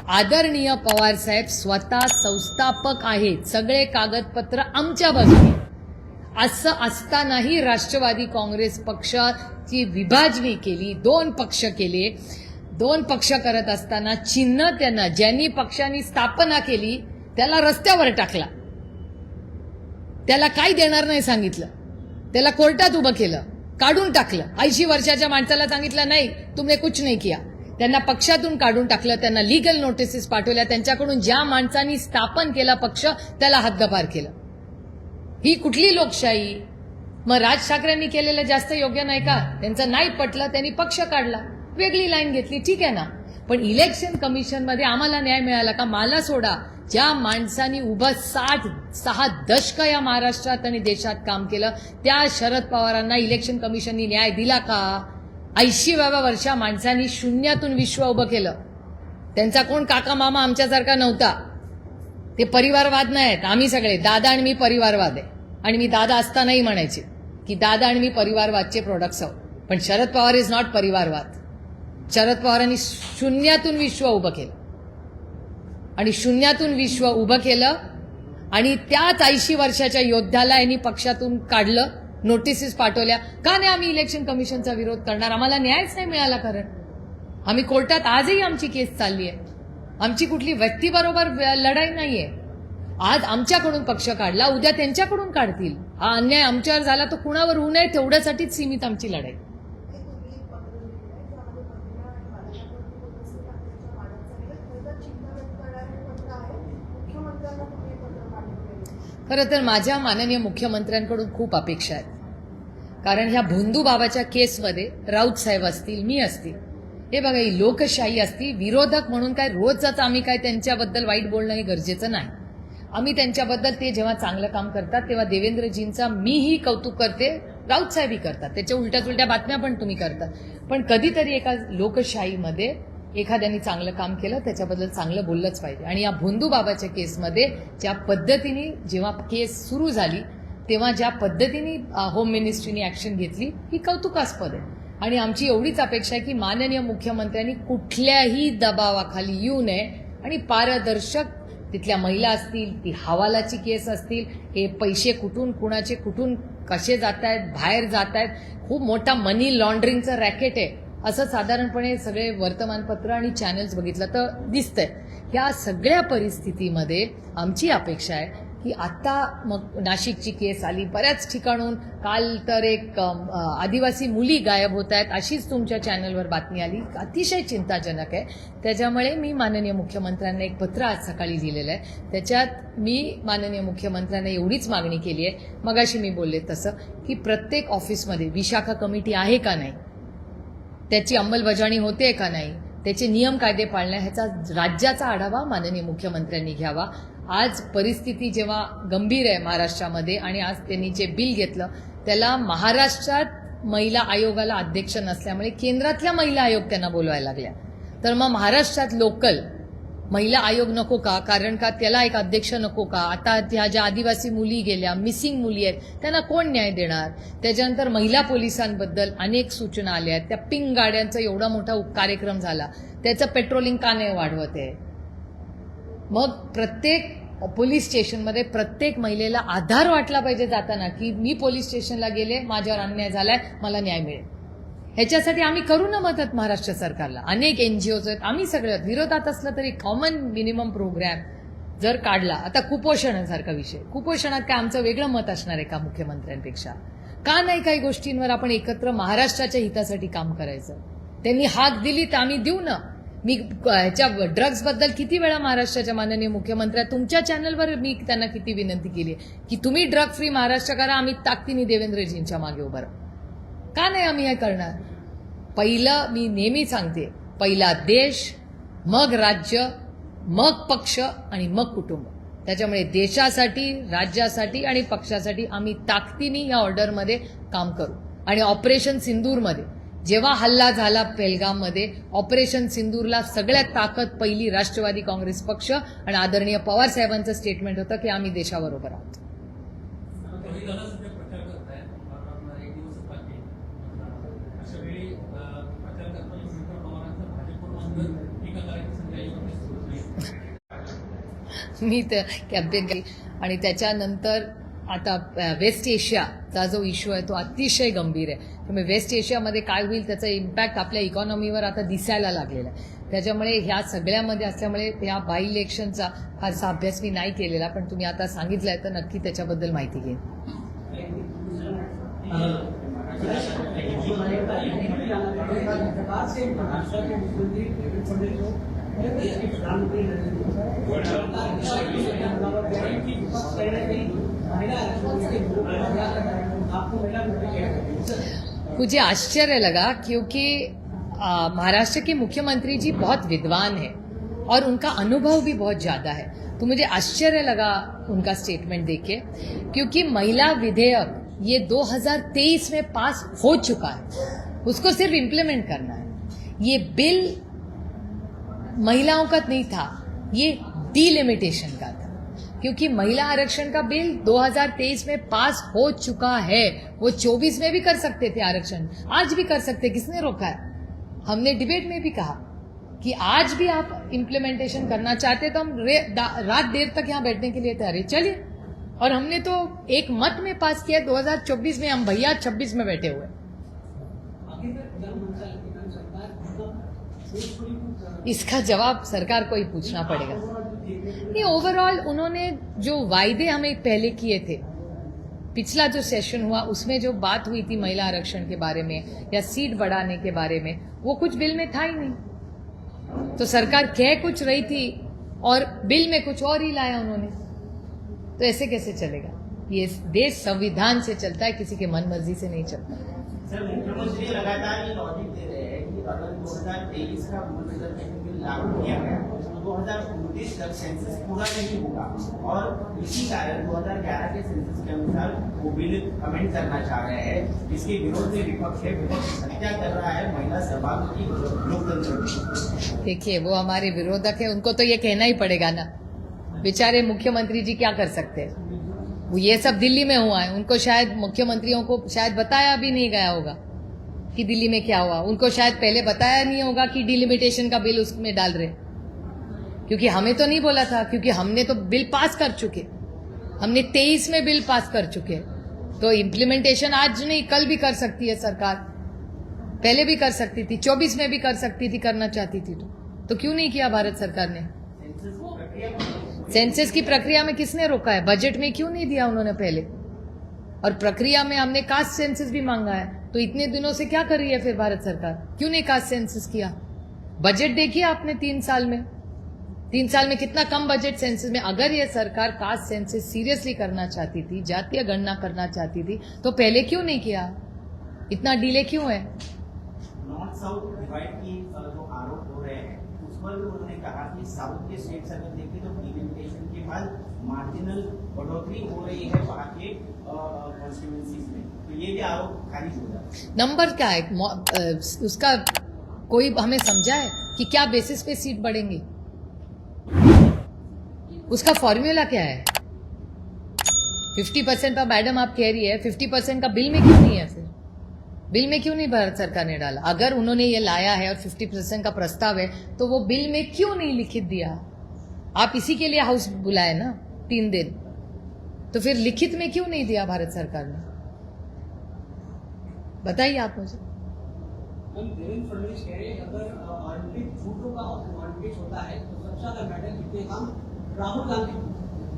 Speaker 1: आदरणीय पवार साहेब स्वतः संस्थापक आहेत, सगळे कागदपत्र आमच्या बाजूने, असं असतानाही राष्ट्रवादी काँग्रेस पक्षाची विभाजणी केली, 2 पक्ष केले. 2 पक्ष करत असताना चिन्ह त्यांना, ज्यांनी पक्षांनी स्थापना केली त्याला रस्त्यावर टाकला, त्याला काही देणार नाही सांगितलं, त्याला कोर्टात उभं केलं, काढून टाकलं. 80 वर्षाच्या माणसाला सांगितलं नाही तुमने कुछ नहीं किया, त्यांना पक्षातून काढून टाकलं, त्यांना लीगल नोटिसेस पाठवल्या, त्यांच्याकडून ज्या माणसांनी स्थापन केला पक्ष त्याला हद्दपार केलं. ही कुठली लोकशाही? मग राज ठाकरेंनी केलेलं जास्त योग्य नाही का? त्यांचं नाही पटलं, त्यांनी पक्ष काढला, वेगळी लाईन घेतली, ठीक आहे ना. पण इलेक्शन कमिशनमध्ये आम्हाला न्याय मिळाला का? मला सोडा, ज्या माणसांनी उभं 6 दशक या महाराष्ट्रात आणि देशात काम केलं, त्या शरद पवारांना इलेक्शन कमिशननी न्याय दिला का? 80व्या वर्षा माणसांनी शून्यातून विश्व उभं केलं. त्यांचा कोण काका मामा आमच्यासारखा नव्हता. ते परिवारवाद नाहीत. आम्ही सगळे, दादा आणि मी परिवारवाद आहे. आणि मी दादा असतानाही म्हणायचे की दादा आणि मी परिवारवादचे प्रोडक्ट्स आहोत. पण शरद पवार इज नॉट परिवारवाद. शरद पवारांनी शून्यातून विश्व उभं केलं आणि शून्यातून विश्व उभं केलं आणि त्याच 80 वर्षाच्या योद्ध्याला यांनी पक्षातून काढलं, नोटिसेस पाठवल्या. का नाही आम्ही इलेक्शन कमिशनचा विरोध करणार? आम्हाला न्यायच नाही मिळाला. कारण आम्ही कोर्टात, आजही आमची केस चालली आहे. आमची कुठली व्यक्तीबरोबर लढाई नाहीये. आज आमच्याकडून पक्ष काढला, उद्या त्यांच्याकडून काढतील. हा अन्याय आमच्यावर झाला तो कुणावर होऊ नये तेवढ्यासाठीच सीमित आमची लढाई. खरं तर माझ्या माननीय मुख्यमंत्र्यांकडून खूप अपेक्षा आहेत. कारण ह्या भोंदू बाबाच्या केसमध्ये राऊत साहेब असतील, मी असतील, हे बघा, ही लोकशाही असती. विरोधक म्हणून काय रोजच आम्ही काय त्यांच्याबद्दल वाईट बोलणं हे गरजेचं नाही. आम्ही त्यांच्याबद्दल, ते जेव्हा चांगलं काम करतात तेव्हा देवेंद्रजींचा मीही कौतुक करते, राऊत साहेबही करतात, त्याच्या उलट्या बातम्या पण तुम्ही करतात. पण कधीतरी एका लोकशाहीमध्ये एखाद्याने चांगलं काम केलं त्याच्याबद्दल चांगलं बोललंच पाहिजे. आणि या भोंदू बाबाच्या केसमध्ये ज्या पद्धतीने जेव्हा केस सुरू झाली तेव्हा ज्या पद्धतीने होम मिनिस्ट्रीने ऍक्शन घेतली ही कौतुकास्पद आहे. आणि आमची एवढीच अपेक्षा आहे की माननीय मुख्यमंत्र्यांनी कुठल्याही दबावाखाली येऊ नये आणि पारदर्शक, तिथल्या महिला असतील, ती हवालाची केस असतील, हे पैसे कुठून कुणाचे कुठून कसे जात आहेत, बाहेर जात आहेत, खूप मोठा मनी लॉन्ड्रिंगचं रॅकेट आहे असं साधारणपणे सगळे वर्तमानपत्र आणि चॅनल्स बघितलं तर दिसतंय. या सगळ्या परिस्थितीमध्ये आमची अपेक्षा आहे की आता मग नाशिकची केस आली, बऱ्याच ठिकाणून काल तर एक आदिवासी मुली गायब होत आहेत अशीच तुमच्या चॅनलवर बातमी आली, अतिशय चिंताजनक आहे. त्याच्यामुळे मी माननीय मुख्यमंत्र्यांना एक पत्र आज सकाळी लिहिलेलं आहे. त्याच्यात मी माननीय मुख्यमंत्र्यांना एवढीच मागणी केली आहे, मगाशी मी बोलले तसं, की प्रत्येक ऑफिसमध्ये विशाखा कमिटी आहे का नाही, त्याची अंमलबजावणी होते का नाही, त्याचे नियम कायदे पाळण्या, ह्याचा राज्याचा आढावा माननीय मुख्यमंत्र्यांनी घ्यावा. आज परिस्थिती जेव्हा गंभीर आहे महाराष्ट्रामध्ये आणि आज त्यांनी जे बिल घेतलं त्याला महाराष्ट्रात महिला आयोगाला अध्यक्ष नसल्यामुळे केंद्रातल्या महिला आयोग त्यांना बोलवायला लागल्या. तर मग महाराष्ट्रात लोकल महिला आयोग नको का? कारण का त्याला एक अध्यक्ष नको का? आता ह्या ज्या आदिवासी मुली गेल्या, मिसिंग मुली आहेत, त्यांना कोण न्याय देणार? त्याच्यानंतर महिला पोलिसांबद्दल अनेक सूचना आल्या आहेत. त्या पिंक गाड्यांचा एवढा मोठा कार्यक्रम झाला, त्याचं पेट्रोलिंग का नाही वाढवत आहे? मग प्रत्येक पोलीस स्टेशनमध्ये प्रत्येक महिलेला आधार वाटला पाहिजे जाताना की मी पोलीस स्टेशनला गेले, माझ्यावर अन्याय झालाय, मला न्याय मिळेल. ह्याच्यासाठी आम्ही करू ना मदत महाराष्ट्र सरकारला. अनेक एनजीओज आहेत, आम्ही सगळे विरोधात असलं तरी कॉमन मिनिमम प्रोग्रॅम जर काढला. आता कुपोषणासारखा विषय, कुपोषणात काय आमचं वेगळं मत असणार आहे का मुख्यमंत्र्यांपेक्षा? का नाही काही गोष्टींवर आपण एकत्र महाराष्ट्राच्या हितासाठी काम करायचं? त्यांनी हाक दिली तर आम्ही देऊ ना. मी ह्याच्या ड्रग्सबद्दल किती वेळा महाराष्ट्राच्या माननीय मुख्यमंत्र्या तुमच्या चॅनलवर मी त्यांना किती विनंती केली आहे की तुम्ही ड्रग फ्री महाराष्ट्र करा, आम्ही ताकदीने देवेंद्रजींच्या मागे उभं राहू. का नाही आम्ही हे करणार? पहिलं मी नेहमी सांगते, पहिला देश, मग राज्य, मग पक्ष आणि मग कुटुंब. त्याच्यामुळे देशासाठी, राज्यासाठी आणि पक्षासाठी आम्ही ताकदीने या ऑर्डरमध्ये काम करू. आणि ऑपरेशन सिंदूरमध्ये जेव्हा हल्ला झाला पेहलगाममध्ये, ऑपरेशन सिंदूरला सगळ्यात ताकद पहिली राष्ट्रवादी काँग्रेस पक्ष आणि आदरणीय पवार साहेबांचं स्टेटमेंट होतं की आम्ही देशाबरोबर आहोत.
Speaker 5: काही जण सध्या प्रचार करतायत, एक दिवस बाकी अशा वेळी प्रचार करताना शरद पवारांचं भाजपवर टीका करायची संधी काँग्रेस
Speaker 1: मी तर कॅम्पेन केली. आणि त्याच्यानंतर आता वेस्ट एशियाचा जो इश्यू आहे तो अतिशय गंभीर आहे. त्यामुळे वेस्ट एशियामध्ये काय होईल त्याचा इम्पॅक्ट आपल्या इकॉनॉमीवर आता दिसायला लागलेला आहे. त्याच्यामुळे ह्या सगळ्यामध्ये असल्यामुळे ह्या बाय इलेक्शनचा फारसा अभ्यास मी नाही केलेला, पण तुम्ही आता सांगितलंय तर नक्की त्याच्याबद्दल माहिती घेईन. मुझे आश्चर्य लगा क्योंकि महाराष्ट्र के मुख्यमंत्री जी बहुत विद्वान है और उनका अनुभव भी बहुत ज़्यादा है. तो मुझे आश्चर्य लगा उनका स्टेटमेंट देख के, क्योंकि महिला विधेयक ये 2023 में पास हो चुका है, उसको सिर्फ इम्प्लीमेंट करना है. ये बिल महिलाओं का नहीं था, ये डिलिमिटेशन का था, क्योंकि महिला आरक्षण का बिल 2023 में पास हो चुका है. वो 24 में भी कर सकते थे आरक्षण, आज भी कर सकते, किसने रोका है? हमने डिबेट में भी कहा कि आज भी आप इम्प्लीमेंटेशन करना चाहते तो हम रात देर तक यहाँ बैठने के लिए तैयार है, चलिए. और हमने तो एक मत में पास किया 2024 में, हम भैया 26 में बैठे हुए. इसका जवाब सरकार को ही पूछना पड़ेगा. नहीं, ओवरऑल उन्होंने जो वायदे हमें पहले किए थे, पिछला जो सेशन हुआ उसमें जो बात हुई थी महिला आरक्षण के बारे में या सीट बढ़ाने के बारे में, वो कुछ बिल में था ही नहीं. तो सरकार कह कुछ रही थी और बिल में कुछ और ही लाया उन्होंने. तो ऐसे कैसे चलेगा? ये देश संविधान से चलता है, किसी के मन मर्जी से नहीं चलता.
Speaker 6: सर, मुख्यमंत्री लगातार ये लॉजिक दे रहे हैं कि अगर 2023 का मूल रिजर्वेशन बिल लागू किया गया तो 2029 तक सेंसस पूरा नहीं होगा, और इसी कारण 2011 के सेंसस के अनुसार वो बिल अमेंड करना चाह रहे हैं. इसके विरोध में विपक्ष है, विपक्ष हत्या कर रहा है महिला सहभाग की लोकतंत्र.
Speaker 1: देखिए, वो हमारे विरोधक है, उनको तो ये कहना ही पड़ेगा ना. बेचारे मुख्यमंत्री जी क्या कर सकते हैं? वो ये सब दिल्ली में हुआ है, उनको शायद मुख्यमंत्रियों को शायद बताया भी नहीं गया होगा कि दिल्ली में क्या हुआ. उनको शायद पहले बताया नहीं होगा कि डिलिमिटेशन का बिल उसमें डाल रहे, क्योंकि हमें तो नहीं बोला था, क्योंकि हमने तो बिल पास कर चुके. हमने 23 में बिल पास कर चुके. तो इम्प्लीमेंटेशन आज नहीं कल भी कर सकती है सरकार, पहले भी कर सकती थी, 24 में भी कर सकती थी, करना चाहती थी तो क्यों नहीं किया भारत सरकार ने? सेंसस की प्रक्रिया में किसने रोका है? बजट में क्यों नहीं दिया उन्होंने पहले? और प्रक्रिया में हमने कास्ट सेंसस भी मांगा है, तो इतने दिनों से क्या कर रही है फिर भारत सरकार? क्यों नहीं कास्ट सेंसस किया? बजट देखिए आपने 3 साल में कितना कम बजट सेंसस में. अगर ये सरकार कास्ट सेंसस सीरियसली करना चाहती थी, जातीय गणना करना चाहती थी, तो पहले क्यों नहीं किया? इतना डिले क्यों है?
Speaker 6: नॉर्थ साउथ डिवाइड की जो आरोप हो रहे हैं उस पर भी उन्होंने कहा कि साउथ के स्टेट्स अगर देखें तो डिलिमिटेशन के बाद मार्जिनल बढ़ोतरी हो रही है वहाँ के कॉन्स्टिट्यूएंसीज में, तो ये भी आरोप खारिज हो जाता है.
Speaker 1: नंबर क्या है उसका? कोई हमें समझा है कि क्या बेसिस पे सीट बढ़ेंगी? उसका फॉर्मूला क्या है? 50% का मैडम आप कह रही है, 50% का बिल में क्यों नहीं है? फिर बिल में क्यों नहीं भारत सरकार ने डाला? अगर उन्होंने ये लाया है और 50% का प्रस्ताव है तो वो बिल में क्यों नहीं लिखित दिया? आप इसी के लिए हाउस बुलाए ना 3 दिन, तो फिर लिखित में क्यों नहीं दिया भारत सरकार ने? बताइए आप मुझे.
Speaker 7: देवेंद्र फडणवीस कह रहे हैं अगर ऑलरेडी झूठों का एडवांटेज होता है तो सबसे ज्यादा मैटर कितने काम राहुल गांधी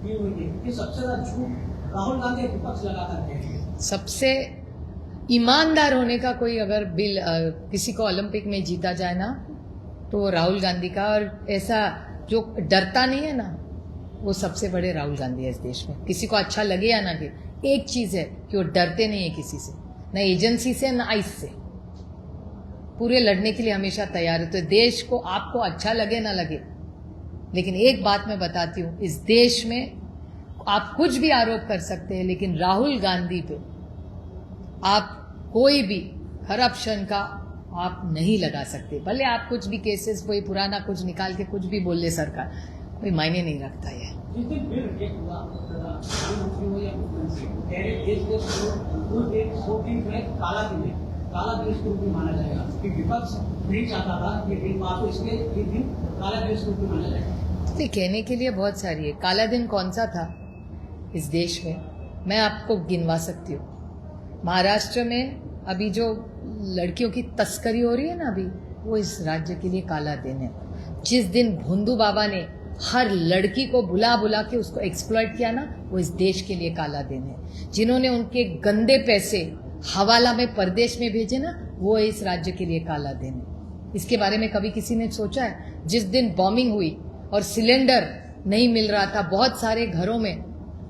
Speaker 7: की हुई है कि सबसे ज्यादा झूठ राहुल गांधी विपक्ष लगातार कह रहे हैं.
Speaker 1: सबसे ईमानदार होने का कोई अगर बिल किसी को ओलंपिक में जीता जाए ना, तो वो राहुल गांधी का, और ऐसा जो डरता नहीं है ना, वो सबसे बड़े राहुल गांधी है इस देश में। किसी को अच्छा लगे या ना लगे, एक चीज है कि वो डरते नहीं है किसी से, न एजेंसी से न आइस से, पूरे लड़ने के लिए हमेशा तैयार है। तो देश को आपको अच्छा लगे ना लगे, लेकिन एक बात मैं बताती हूं, इस देश में आप कुछ भी आरोप कर सकते हैं, लेकिन राहुल गांधी पे आप कोई भी करप्शन का आप नहीं लगा सकते। भले आप कुछ भी केसेस, कोई पुराना कुछ निकाल के कुछ भी बोल ले, सरकार कोई मायने नहीं रखता है।
Speaker 7: जिस दिन बिल रिजेक्ट हुआ, मुख्यमंत्री हो या मुख्यमंत्री, कह रहे देश के दो दिन में काला दिन है, काला दिन इसके रूप में माना जाएगा कि विपक्ष नहीं चाहता था कि बिल पास हो, इसलिए ये दिन काला दिन इसके रूप में माना जाएगा।
Speaker 1: तो कहने के लिए बहुत सारी है। काला दिन कौन सा था इस देश में, मैं आपको गिनवा सकती हूँ। महाराष्ट्र में अभी जो लड़कियों की तस्करी हो रही है ना अभी, वो इस राज्य के लिए काला दिन है। जिस दिन भोंदू बाबा ने हर लड़की को बुला बुला के उसको एक्सप्लॉइट किया ना, वो इस देश के लिए काला दिन है। जिन्होंने उनके गंदे पैसे हवाला में परदेश में भेजे ना, वो इस राज्य के लिए काला दिन है। इसके बारे में कभी किसी ने सोचा है? जिस दिन बॉम्बिंग हुई और सिलेंडर नहीं मिल रहा था बहुत सारे घरों में,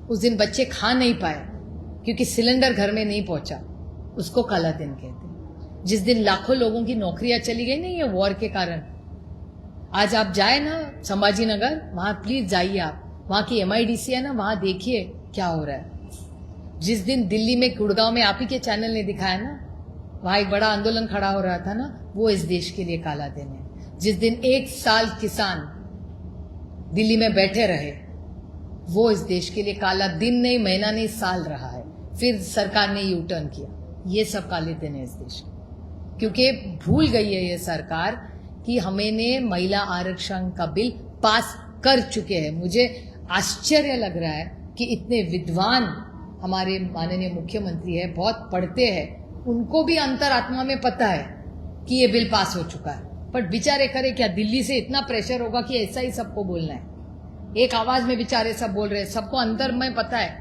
Speaker 1: उस दिन बच्चे खा नहीं पाए क्योंकि सिलेंडर घर में नहीं पहुंचा, उसको काला दिन कहते हैं। जिस दिन लाखों लोगों की नौकरियां चली गई नहीं, ये वॉर के कारण। आज आप जाए ना संभाजी नगर, वहां प्लीज जाइए आप, वहां की MIDC है ना, वहां देखिए क्या हो रहा है। जिस दिन दिल्ली में, गुड़गांव में, आप ही के चैनल ने दिखाया ना, वहां एक बड़ा आंदोलन खड़ा हो रहा था ना, वो इस देश के लिए काला दिन है। जिस दिन 1 साल किसान दिल्ली में बैठे रहे, वो इस देश के लिए काला दिन नहीं, महीना नहीं, साल रहा है। फिर सरकार ने यू टर्न किया। ये सब काले दिन है इस देश के, क्योंकि भूल गई है ये सरकार कि हमने महिला आरक्षण का बिल पास कर चुके हैं। मुझे आश्चर्य लग रहा है कि इतने विद्वान हमारे माननीय मुख्यमंत्री है, बहुत पढ़ते हैं, उनको भी अंतरात्मा में पता है कि ये बिल पास हो चुका है, पर बेचारे करे क्या? दिल्ली से इतना प्रेशर होगा कि ऐसा ही सबको बोलना है, एक आवाज में बेचारे सब बोल रहे हैं। सबको अंतर में पता है,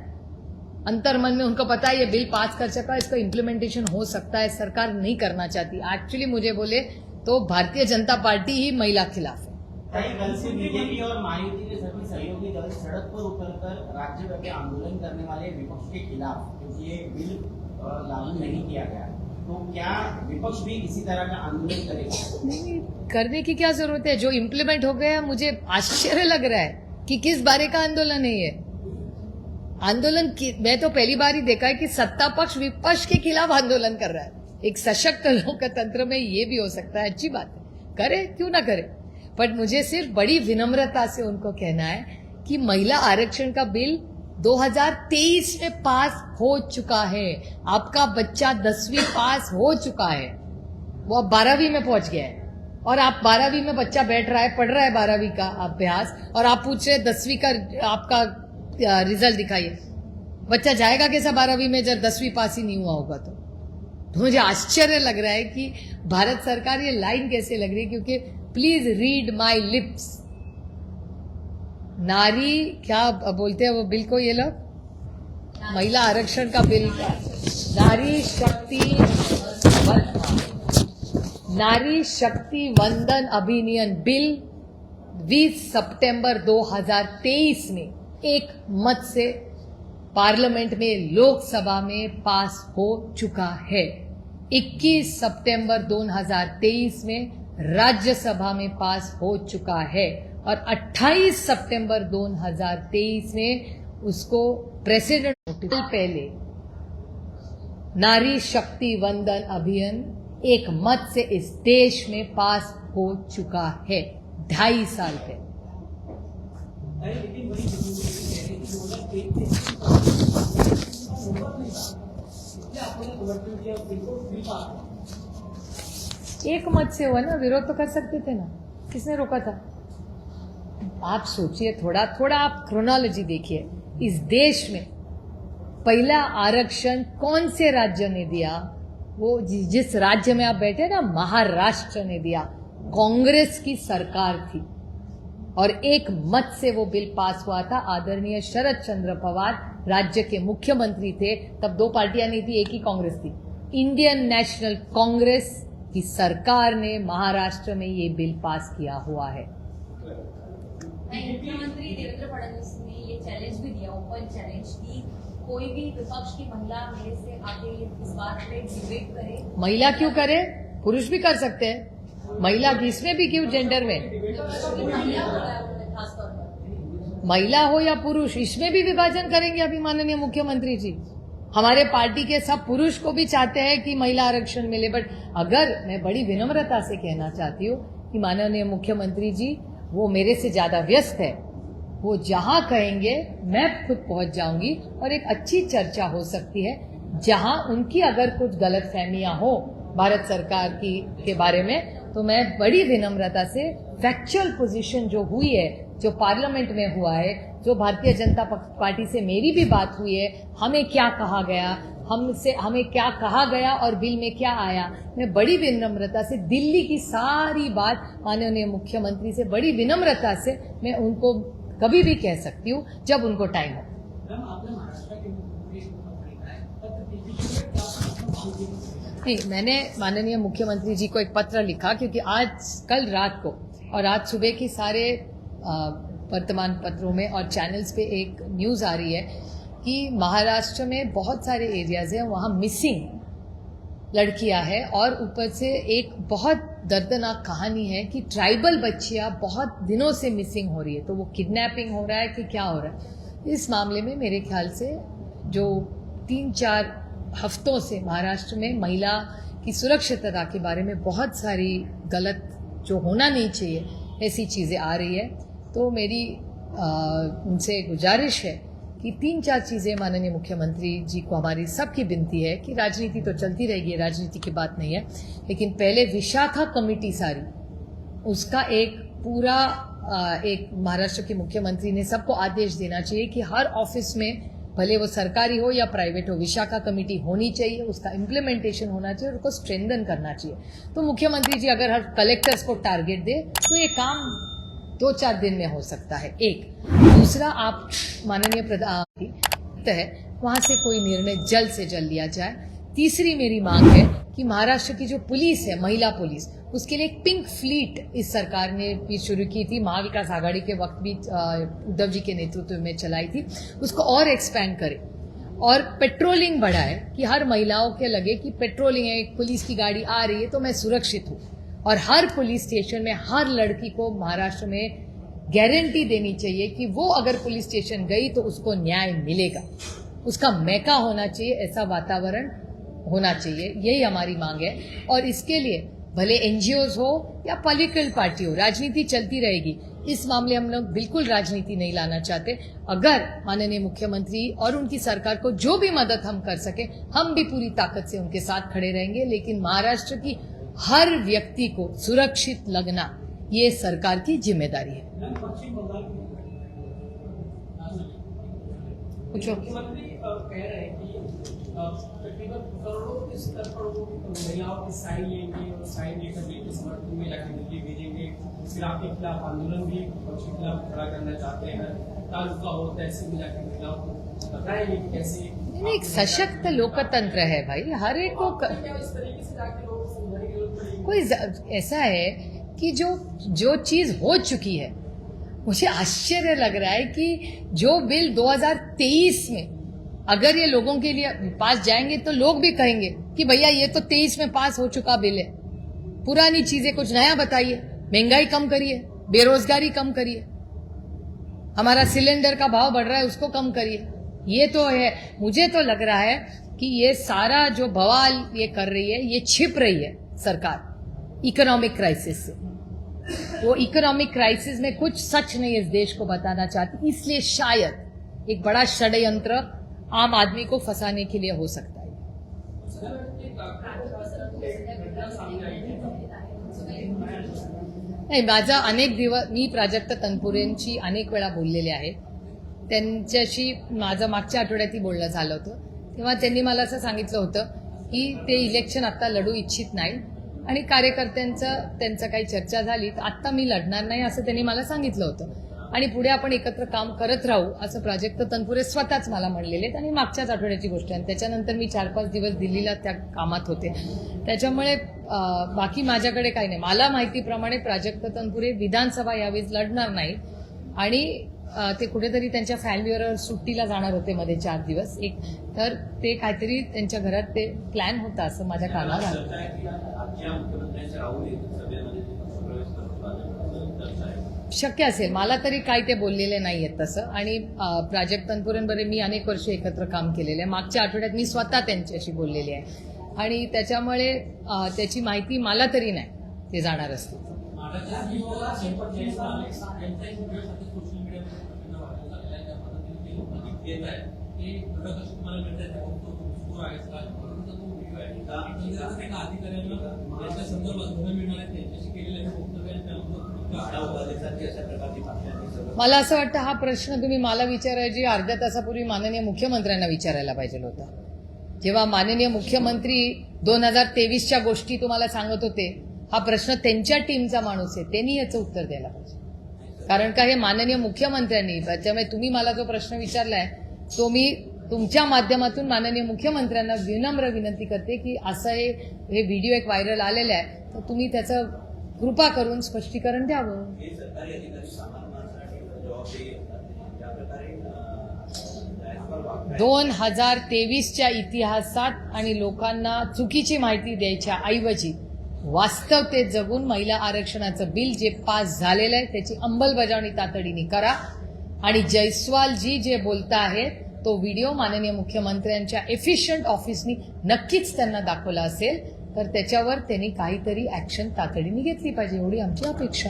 Speaker 1: अंतर मन में उनको पता है ये बिल पास कर सका, इसका इम्प्लीमेंटेशन हो सकता है, सरकार नहीं करना चाहती। एक्चुअली मुझे बोले तो भारतीय जनता पार्टी ही महिला खिलाफ है।
Speaker 6: कल से बीजेपी और मायावती के सभी सहयोगी दल सड़क पर उतरकर राज्यव्यापी आंदोलन करने वाले विपक्ष के खिलाफ, क्योंकि ये बिल लागू नहीं किया गया, तो क्या विपक्ष भी इसी तरह का आंदोलन करेगा?
Speaker 1: नहीं, करने की क्या जरूरत है? जो इम्प्लीमेंट हो गया, मुझे आश्चर्य लग रहा है कि किस बारे का आंदोलन है ये आंदोलन। मैं तो पहली बार ही देखा है कि सत्ता पक्ष विपक्ष के खिलाफ आंदोलन कर रहा है। एक सशक्त लोकतंत्र में ये भी हो सकता है, अच्छी बात है, करे, क्यों ना करे। पर मुझे सिर्फ बड़ी विनम्रता से उनको कहना है कि महिला आरक्षण का बिल 2023 में पास हो चुका है। आपका बच्चा 10वीं पास हो चुका है, वो अब 12वीं में पहुंच गया है, और आप 12वीं में बच्चा बैठ रहा है, पढ़ रहा है 12वीं का अभ्यास, और आप पूछ रहे 10वीं का आपका रिजल्ट दिखाइए। बच्चा जाएगा कैसा 12वीं में जब 10वीं पास ही नहीं हुआ होगा? तो मुझे आश्चर्य लग रहा है कि भारत सरकार, ये लाइन कैसे लग रही है, क्योंकि प्लीज रीड माई लिप्स। नारी क्या बोलते हैं वो बिल को ये लोग, महिला आरक्षण का बिल, नारी शक्ति वंदन अधिनियम बिल 20 सितंबर 2023 में एक मत से पार्लियामेंट में, लोकसभा में पास हो चुका है। 21 सितंबर 2023 में राज्यसभा में पास हो चुका है, और 28 सितंबर 2023 में उसको प्रेसिडेंट नोटिस पहले नारी शक्ति वंदन अभियान एक मत से इस देश में पास हो चुका है, 2.5 साल पहले।
Speaker 7: लेकिन बड़ी
Speaker 1: एक मत से हुआ ना, विरोध तो कर सकते थे ना, किसने रोका था? आप सोचिए, थोड़ा थोड़ा आप क्रोनोलॉजी देखिए। इस देश में पहला आरक्षण कौन से राज्य ने दिया? वो जिस राज्य में आप बैठे ना, महाराष्ट्र ने दिया। कांग्रेस की सरकार थी और एक मत से वो बिल पास हुआ था। आदरणीय शरद चंद्र पवार राज्य के मुख्यमंत्री थे, तब 2 पार्टियां नहीं थी, एक ही कांग्रेस थी, इंडियन नेशनल कांग्रेस कि सरकार ने महाराष्ट्र में ये बिल पास किया हुआ है।
Speaker 4: मुख्यमंत्री देवेंद्र फडणवीस ने ये चैलेंज भी दिया, ओपन चैलेंज, कि कोई भी विपक्ष की महिला मेरे से आगे इस बात पे डिबेट करे।
Speaker 1: महिला क्यों करे, पुरुष भी कर सकते हैं। महिला इसमें भी क्यों, जेंडर में
Speaker 4: महिला हो रहा है उन्होंने खासतौर पर,
Speaker 1: महिला हो या पुरुष, इसमें भी विभाजन करेंगे अभी माननीय मुख्यमंत्री जी। हमारे पार्टी के सब पुरुष को भी चाहते हैं कि महिला आरक्षण मिले, बट अगर मैं बड़ी विनम्रता से कहना चाहती हूँ कि माननीय मुख्यमंत्री जी वो मेरे से ज्यादा व्यस्त है, वो जहां कहेंगे मैं खुद पहुंच जाऊंगी और एक अच्छी चर्चा हो सकती है जहां उनकी अगर कुछ गलतफहमियां हो भारत सरकार की के बारे में, तो मैं बड़ी विनम्रता से फैक्चुअल पोजीशन जो हुई है, जो पार्लियामेंट में हुआ है, जो भारतीय जनता पार्टी से मेरी भी बात हुई है, हमें क्या कहा गया, हमें क्या कहा गया और बिल में क्या आया, मैं बड़ी विनम्रता से दिल्ली की सारी बात माननीय मुख्यमंत्री से बड़ी विनम्रता से मैं उनको कभी भी कह सकती हूँ जब उनको टाइम हो।
Speaker 7: मैम, आपने महाराष्ट्र के मुख्यमंत्री को लिखा है, पत्र लिखित में क्या मांग की?
Speaker 1: नहीं, मैंने माननीय मुख्यमंत्री जी को एक पत्र लिखा क्योंकि कल रात को और आज सुबह की सारे वर्तमान पत्रों में और चैनल्स पे एक न्यूज़ आ रही है कि महाराष्ट्र में बहुत सारे एरियाज हैं, वहाँ मिसिंग लड़कियां हैं और ऊपर से एक बहुत दर्दनाक कहानी है कि ट्राइबल बच्चियां बहुत दिनों से मिसिंग हो रही है। तो वो किडनैपिंग हो रहा है कि क्या हो रहा है, इस मामले में मेरे ख्याल से जो 3-4 हफ्तों से महाराष्ट्र में महिला की सुरक्षितता के बारे में बहुत सारी गलत, जो होना नहीं चाहिए, ऐसी चीज़ें आ रही है। तो मेरी उनसे गुजारिश है कि 3-4 चीज़ें माननीय मुख्यमंत्री जी को हमारी सबकी विनती है कि राजनीति तो चलती रहेगी, राजनीति की बात नहीं है, लेकिन पहले विशाखा कमेटी सारी उसका एक पूरा एक महाराष्ट्र के मुख्यमंत्री ने सबको आदेश देना चाहिए कि हर ऑफिस में, भले वो सरकारी हो या प्राइवेट हो, विशाखा कमेटी होनी चाहिए, उसका इम्प्लीमेंटेशन होना चाहिए और उसको स्ट्रेंथन करना चाहिए। तो मुख्यमंत्री जी अगर हर कलेक्टर्स को टारगेट दे तो ये काम 2-4 दिन में हो सकता है। एक दूसरा, आप माननीय प्रधानमंत्री है, वहां से कोई निर्णय जल्द से जल्द लिया जाए। तीसरी मेरी मांग है कि महाराष्ट्र की जो पुलिस है, महिला पुलिस, उसके लिए एक पिंक फ्लीट इस सरकार ने भी शुरू की थी, महाविकास आघाड़ी के वक्त भी उद्धव जी के नेतृत्व में चलाई थी, उसको और एक्सपैंड करे और पेट्रोलिंग बढ़ाए कि हर महिलाओं के लगे कि पेट्रोलिंग है, एक पुलिस की गाड़ी आ रही है तो मैं सुरक्षित हूँ। और हर पुलिस स्टेशन में हर लड़की को महाराष्ट्र में गारंटी देनी चाहिए कि वो अगर पुलिस स्टेशन गई तो उसको न्याय मिलेगा, उसका मैका होना चाहिए, ऐसा वातावरण होना चाहिए। यही हमारी मांग है और इसके लिए भले एनजीओज हो या पॉलिटिकल पार्टी हो, राजनीति चलती रहेगी। इस मामले हम लोग बिल्कुल राजनीति नहीं लाना चाहते। अगर माननीय मुख्यमंत्री और उनकी सरकार को जो भी मदद हम कर सके, हम भी पूरी ताकत से उनके साथ खड़े रहेंगे, लेकिन महाराष्ट्र की हर व्यक्ति को सुरक्षित लगना ये सरकार की जिम्मेदारी है।
Speaker 7: मैम, पश्चिम बंगाल की
Speaker 1: पूछो।
Speaker 7: मुख्यमंत्री कह रहे हैं कि तकरीबन करोड़ों के स्तर पर वो महिलाओं की साइन लेंगे और साइन लेकर बिल के समर्थन में जाकर दिल्ली भेजेंगे। फिर आपके खिलाफ आंदोलन भी विपक्ष के खिलाफ खड़ा करना चाहते हैं, तालुका हो तहसील में जाकर महिलाओं को बताएंगे कि कैसे
Speaker 1: एक सशक्त लोकतंत्र है भाई, हर एक को
Speaker 7: इस तरीके से जाकर लोग समझाने की जरूरत पड़ेगी।
Speaker 1: कोई ऐसा है कि जो चीज हो चुकी है, मुझे आश्चर्य लग रहा है कि जो बिल 2023 में अगर ये लोगों के लिए पास जाएंगे तो लोग भी कहेंगे कि भैया ये तो 23 में पास हो चुका बिल है, पुरानी चीजें कुछ नया बताइए, महंगाई कम करिए, बेरोजगारी कम करिए, हमारा सिलेंडर का भाव बढ़ रहा है उसको कम करिए। ये तो है, मुझे तो लग रहा है कि ये सारा जो बवाल ये कर रही है, ये छिप रही है सरकार इकोनॉमिक क्राइसिस से। वो इकोनॉमिक क्राइसिस में कुछ सच नहीं इस देश को बताना चाहती, इसलिए शायद एक बड़ा षड्यंत्र आम आदमी को फंसाने के लिए हो सकता है। नाही, माझा अनेक दिवस, मी प्राजक्ता तनपुरेंची अनेक वेळा बोललेले आहे, त्यांच्याशी माझं मागच्या आठवड्यातही बोलणं झालं होतं, तेव्हा त्यांनी मला असं सांगितलं होतं की ते इलेक्शन आता लढू इच्छित नाही आणि कार्यकर्त्यांचं त्यांचं काही चर्चा झाली तर आत्ता मी लढणार नाही असं त्यांनी मला सांगितलं होतं। आणि पुढे आपण एकत्र काम करत राहू असं प्राजक्त तनपुरे स्वतःच मला म्हणलेले आहेत आणि मागच्याच आठवड्याची गोष्ट आहे. त्याच्यानंतर मी 4-5 दिवस दिल्लीला त्या कामात होते. त्याच्यामुळे बाकी माझ्याकडे काही नाही. मला माहितीप्रमाणे प्राजक्त तनपुरे विधानसभा यावेळी लढणार नाही आणि ते कुठेतरी त्यांच्या फॅमिलीवर सुट्टीला जाणार होते मध्ये 4 दिवस. तर ते काहीतरी त्यांच्या घरात ते प्लॅन होता असं माझ्या कानावर आलं. शक्य असेल, मला तरी काही ते बोललेले नाही आहेत तसं. आणि प्राजक्त तनपुरेंबरोबर मी अनेक वर्ष एकत्र काम केलेलं आहे. मागच्या आठवड्यात मी स्वतः त्यांच्याशी बोललेली आहे आणि त्याच्यामुळे त्याची माहिती मला तरी नाही ते जाणार असतील. मला असं वाटतं हा प्रश्न तुम्ही मला विचारायची अर्ध्या तासापूर्वी माननीय मुख्यमंत्र्यांना विचारायला पाहिजे होता. जेव्हा माननीय मुख्यमंत्री 2023च्या गोष्टी तुम्हाला सांगत होते, हा प्रश्न त्यांच्या टीमचा माणूस आहे, त्यांनी याचं उत्तर द्यायला पाहिजे. कारण का हे माननीय मुख्यमंत्र्यांनी, त्याच्यामुळे तुम्ही मला जो प्रश्न विचारलाय तो मी तुमच्या माध्यमातून माननीय मुख्यमंत्र्यांना विनम्र विनंती करते की असं हे व्हिडिओ एक व्हायरल आलेला आहे, तर तुम्ही त्याचं कृपा करून स्पष्टीकरण द्यावं. 2023च्या इतिहासात आणि लोकांना चुकीची माहिती द्यायच्या ऐवजी वास्तवतेत जगून महिला आरक्षणाचं बिल जे पास झालेलं आहे त्याची अंमलबजावणी तातडीने करा. आणि जयस्वालजी जे बोलता आहेत तो व्हिडिओ माननीय मुख्यमंत्र्यांच्या एफिशियंट ऑफिसनी नक्कीच त्यांना दाखवला असेल तर त्याच्यावर त्यांनी काहीतरी ऍक्शन तातडीने घेतली पाहिजे, एवढी आमची अपेक्षा.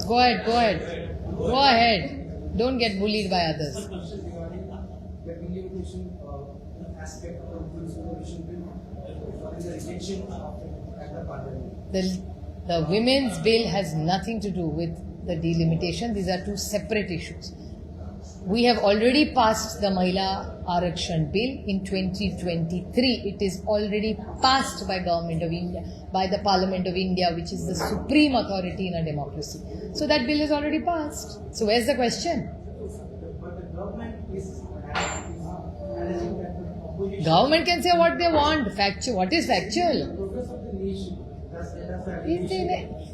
Speaker 1: Go ahead. Don't get bullied by others. The women's bill has nothing to do with the delimitation. These are two separate issues. We have already passed the Mahila Arakshan bill in 2023. It is already passed by Government of India, by the Parliament of India, which is the supreme authority in a democracy. So that bill is already passed. So where's the question?
Speaker 7: But the government is alleging that the opposition.
Speaker 1: Government can say what they want. Factual. What is factual?
Speaker 7: Progress of the nation.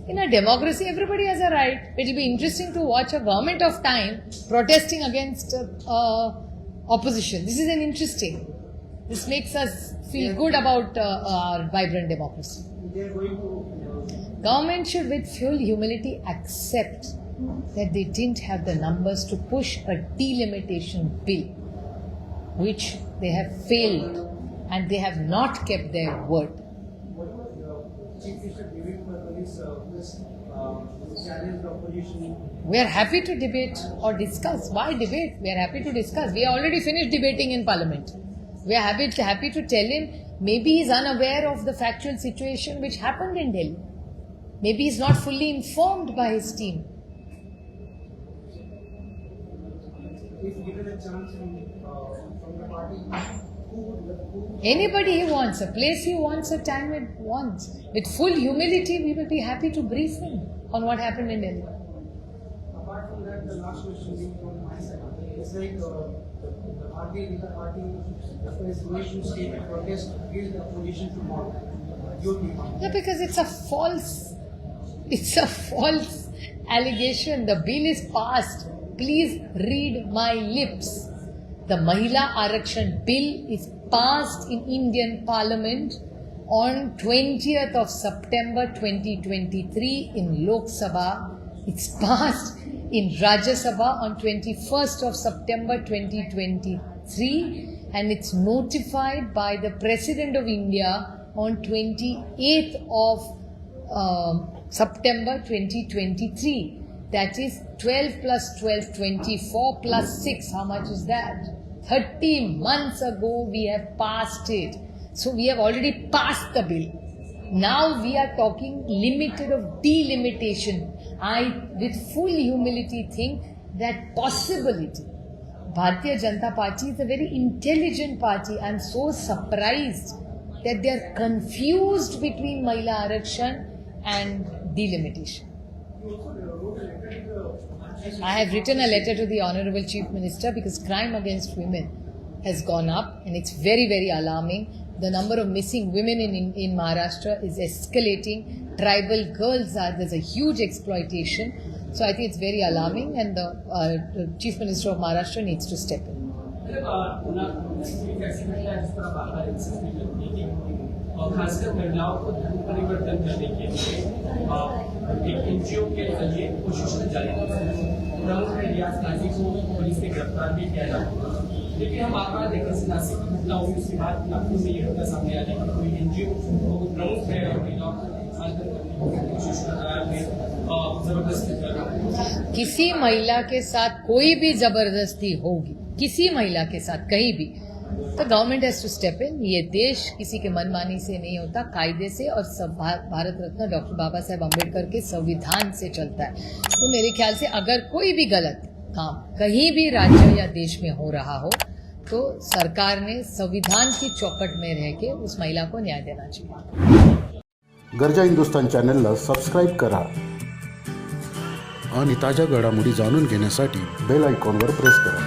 Speaker 1: In a democracy, everybody has a right. It will be interesting to watch a government of time protesting against opposition. This is interesting. This makes us feel good about our vibrant democracy.
Speaker 7: They are going to.
Speaker 1: Government should, with full humility, accept that they didn't have the numbers to push a delimitation bill, which they have failed and they have not kept their word.
Speaker 7: What was Chief Minister David Fadnavis challenged the opposition?
Speaker 1: We are happy to debate or discuss. Why debate? We are happy to discuss. We are already finished debating in Parliament. We are happy to tell him maybe he is unaware of the factual situation which happened in Delhi. Maybe he is not fully informed by his team.
Speaker 7: If given a chance from the party,
Speaker 1: Anybody he wants, a place he wants, a time he wants. With full humility, we will be happy to brief him on what happened in Delhi.
Speaker 7: apart from that, the last question is from my side. It's like the party, the nation state and protest against the opposition tomorrow.
Speaker 1: No, because it's a false allegation. The bill is passed. Please read my lips. The Mahila Arakshan bill is passed in Indian Parliament on 20th of September 2023 in Lok Sabha. It's passed in Rajya Sabha on 21st of September 2023 and it's notified by the President of India on 28th of September 2023. That is 12 plus 12, 24 plus 6. How much is that? 30 months ago we have passed it. So we have already passed the bill. Now we are talking limited of delimitation. I, with full humility, think that possibility. Bharatiya Janata Party is a very intelligent party. I am so surprised that they are confused between Mahila Arakshan and delimitation. I have written a letter to the Honorable Chief Minister because crime against women has gone up and it's very, very alarming. The number of missing women in Maharashtra is escalating. Tribal girls there's a huge exploitation. So I think it's very alarming and the Chief Minister of Maharashtra needs to step in.
Speaker 5: खासकर महिलाओं को धर्म परिवर्तन करने के लिए एक NGO के जरिए कोशिशें जारी है। प्रमुख है रियाज काजी को पुलिस ने गिरफ्तार भी किया है, लेकिन हम बार बार देखते हैं नासिक की घटना हुई उसके बाद नागपुर में ये घटना सामने आ रही है कि कोई एनजीओ प्रमुख है और महिलाओं को आंदोलन करने की कोशिश कर रहा है, जबरदस्ती कर रहा है।
Speaker 1: किसी महिला के साथ कोई भी जबरदस्ती होगी, किसी महिला के साथ कहीं भी, तो government has to step in. ये देश किसी के मनमानी से नहीं होता, कायदे से और भारत रत्न डॉक्टर बाबा साहेब अम्बेडकर के संविधान से चलता है। तो मेरे ख्याल से अगर कोई भी गलत काम कहीं भी राज्य या देश में हो रहा हो तो सरकार ने संविधान की चौकट में रह के उस महिला को न्याय देना चाहिए।
Speaker 8: गरजा हिंदुस्तान चॅनलला सबस्क्राईब करा आणि ताज्या घडामोडी जाणून घेण्यासाठी बेल आयकॉनवर प्रेस करा।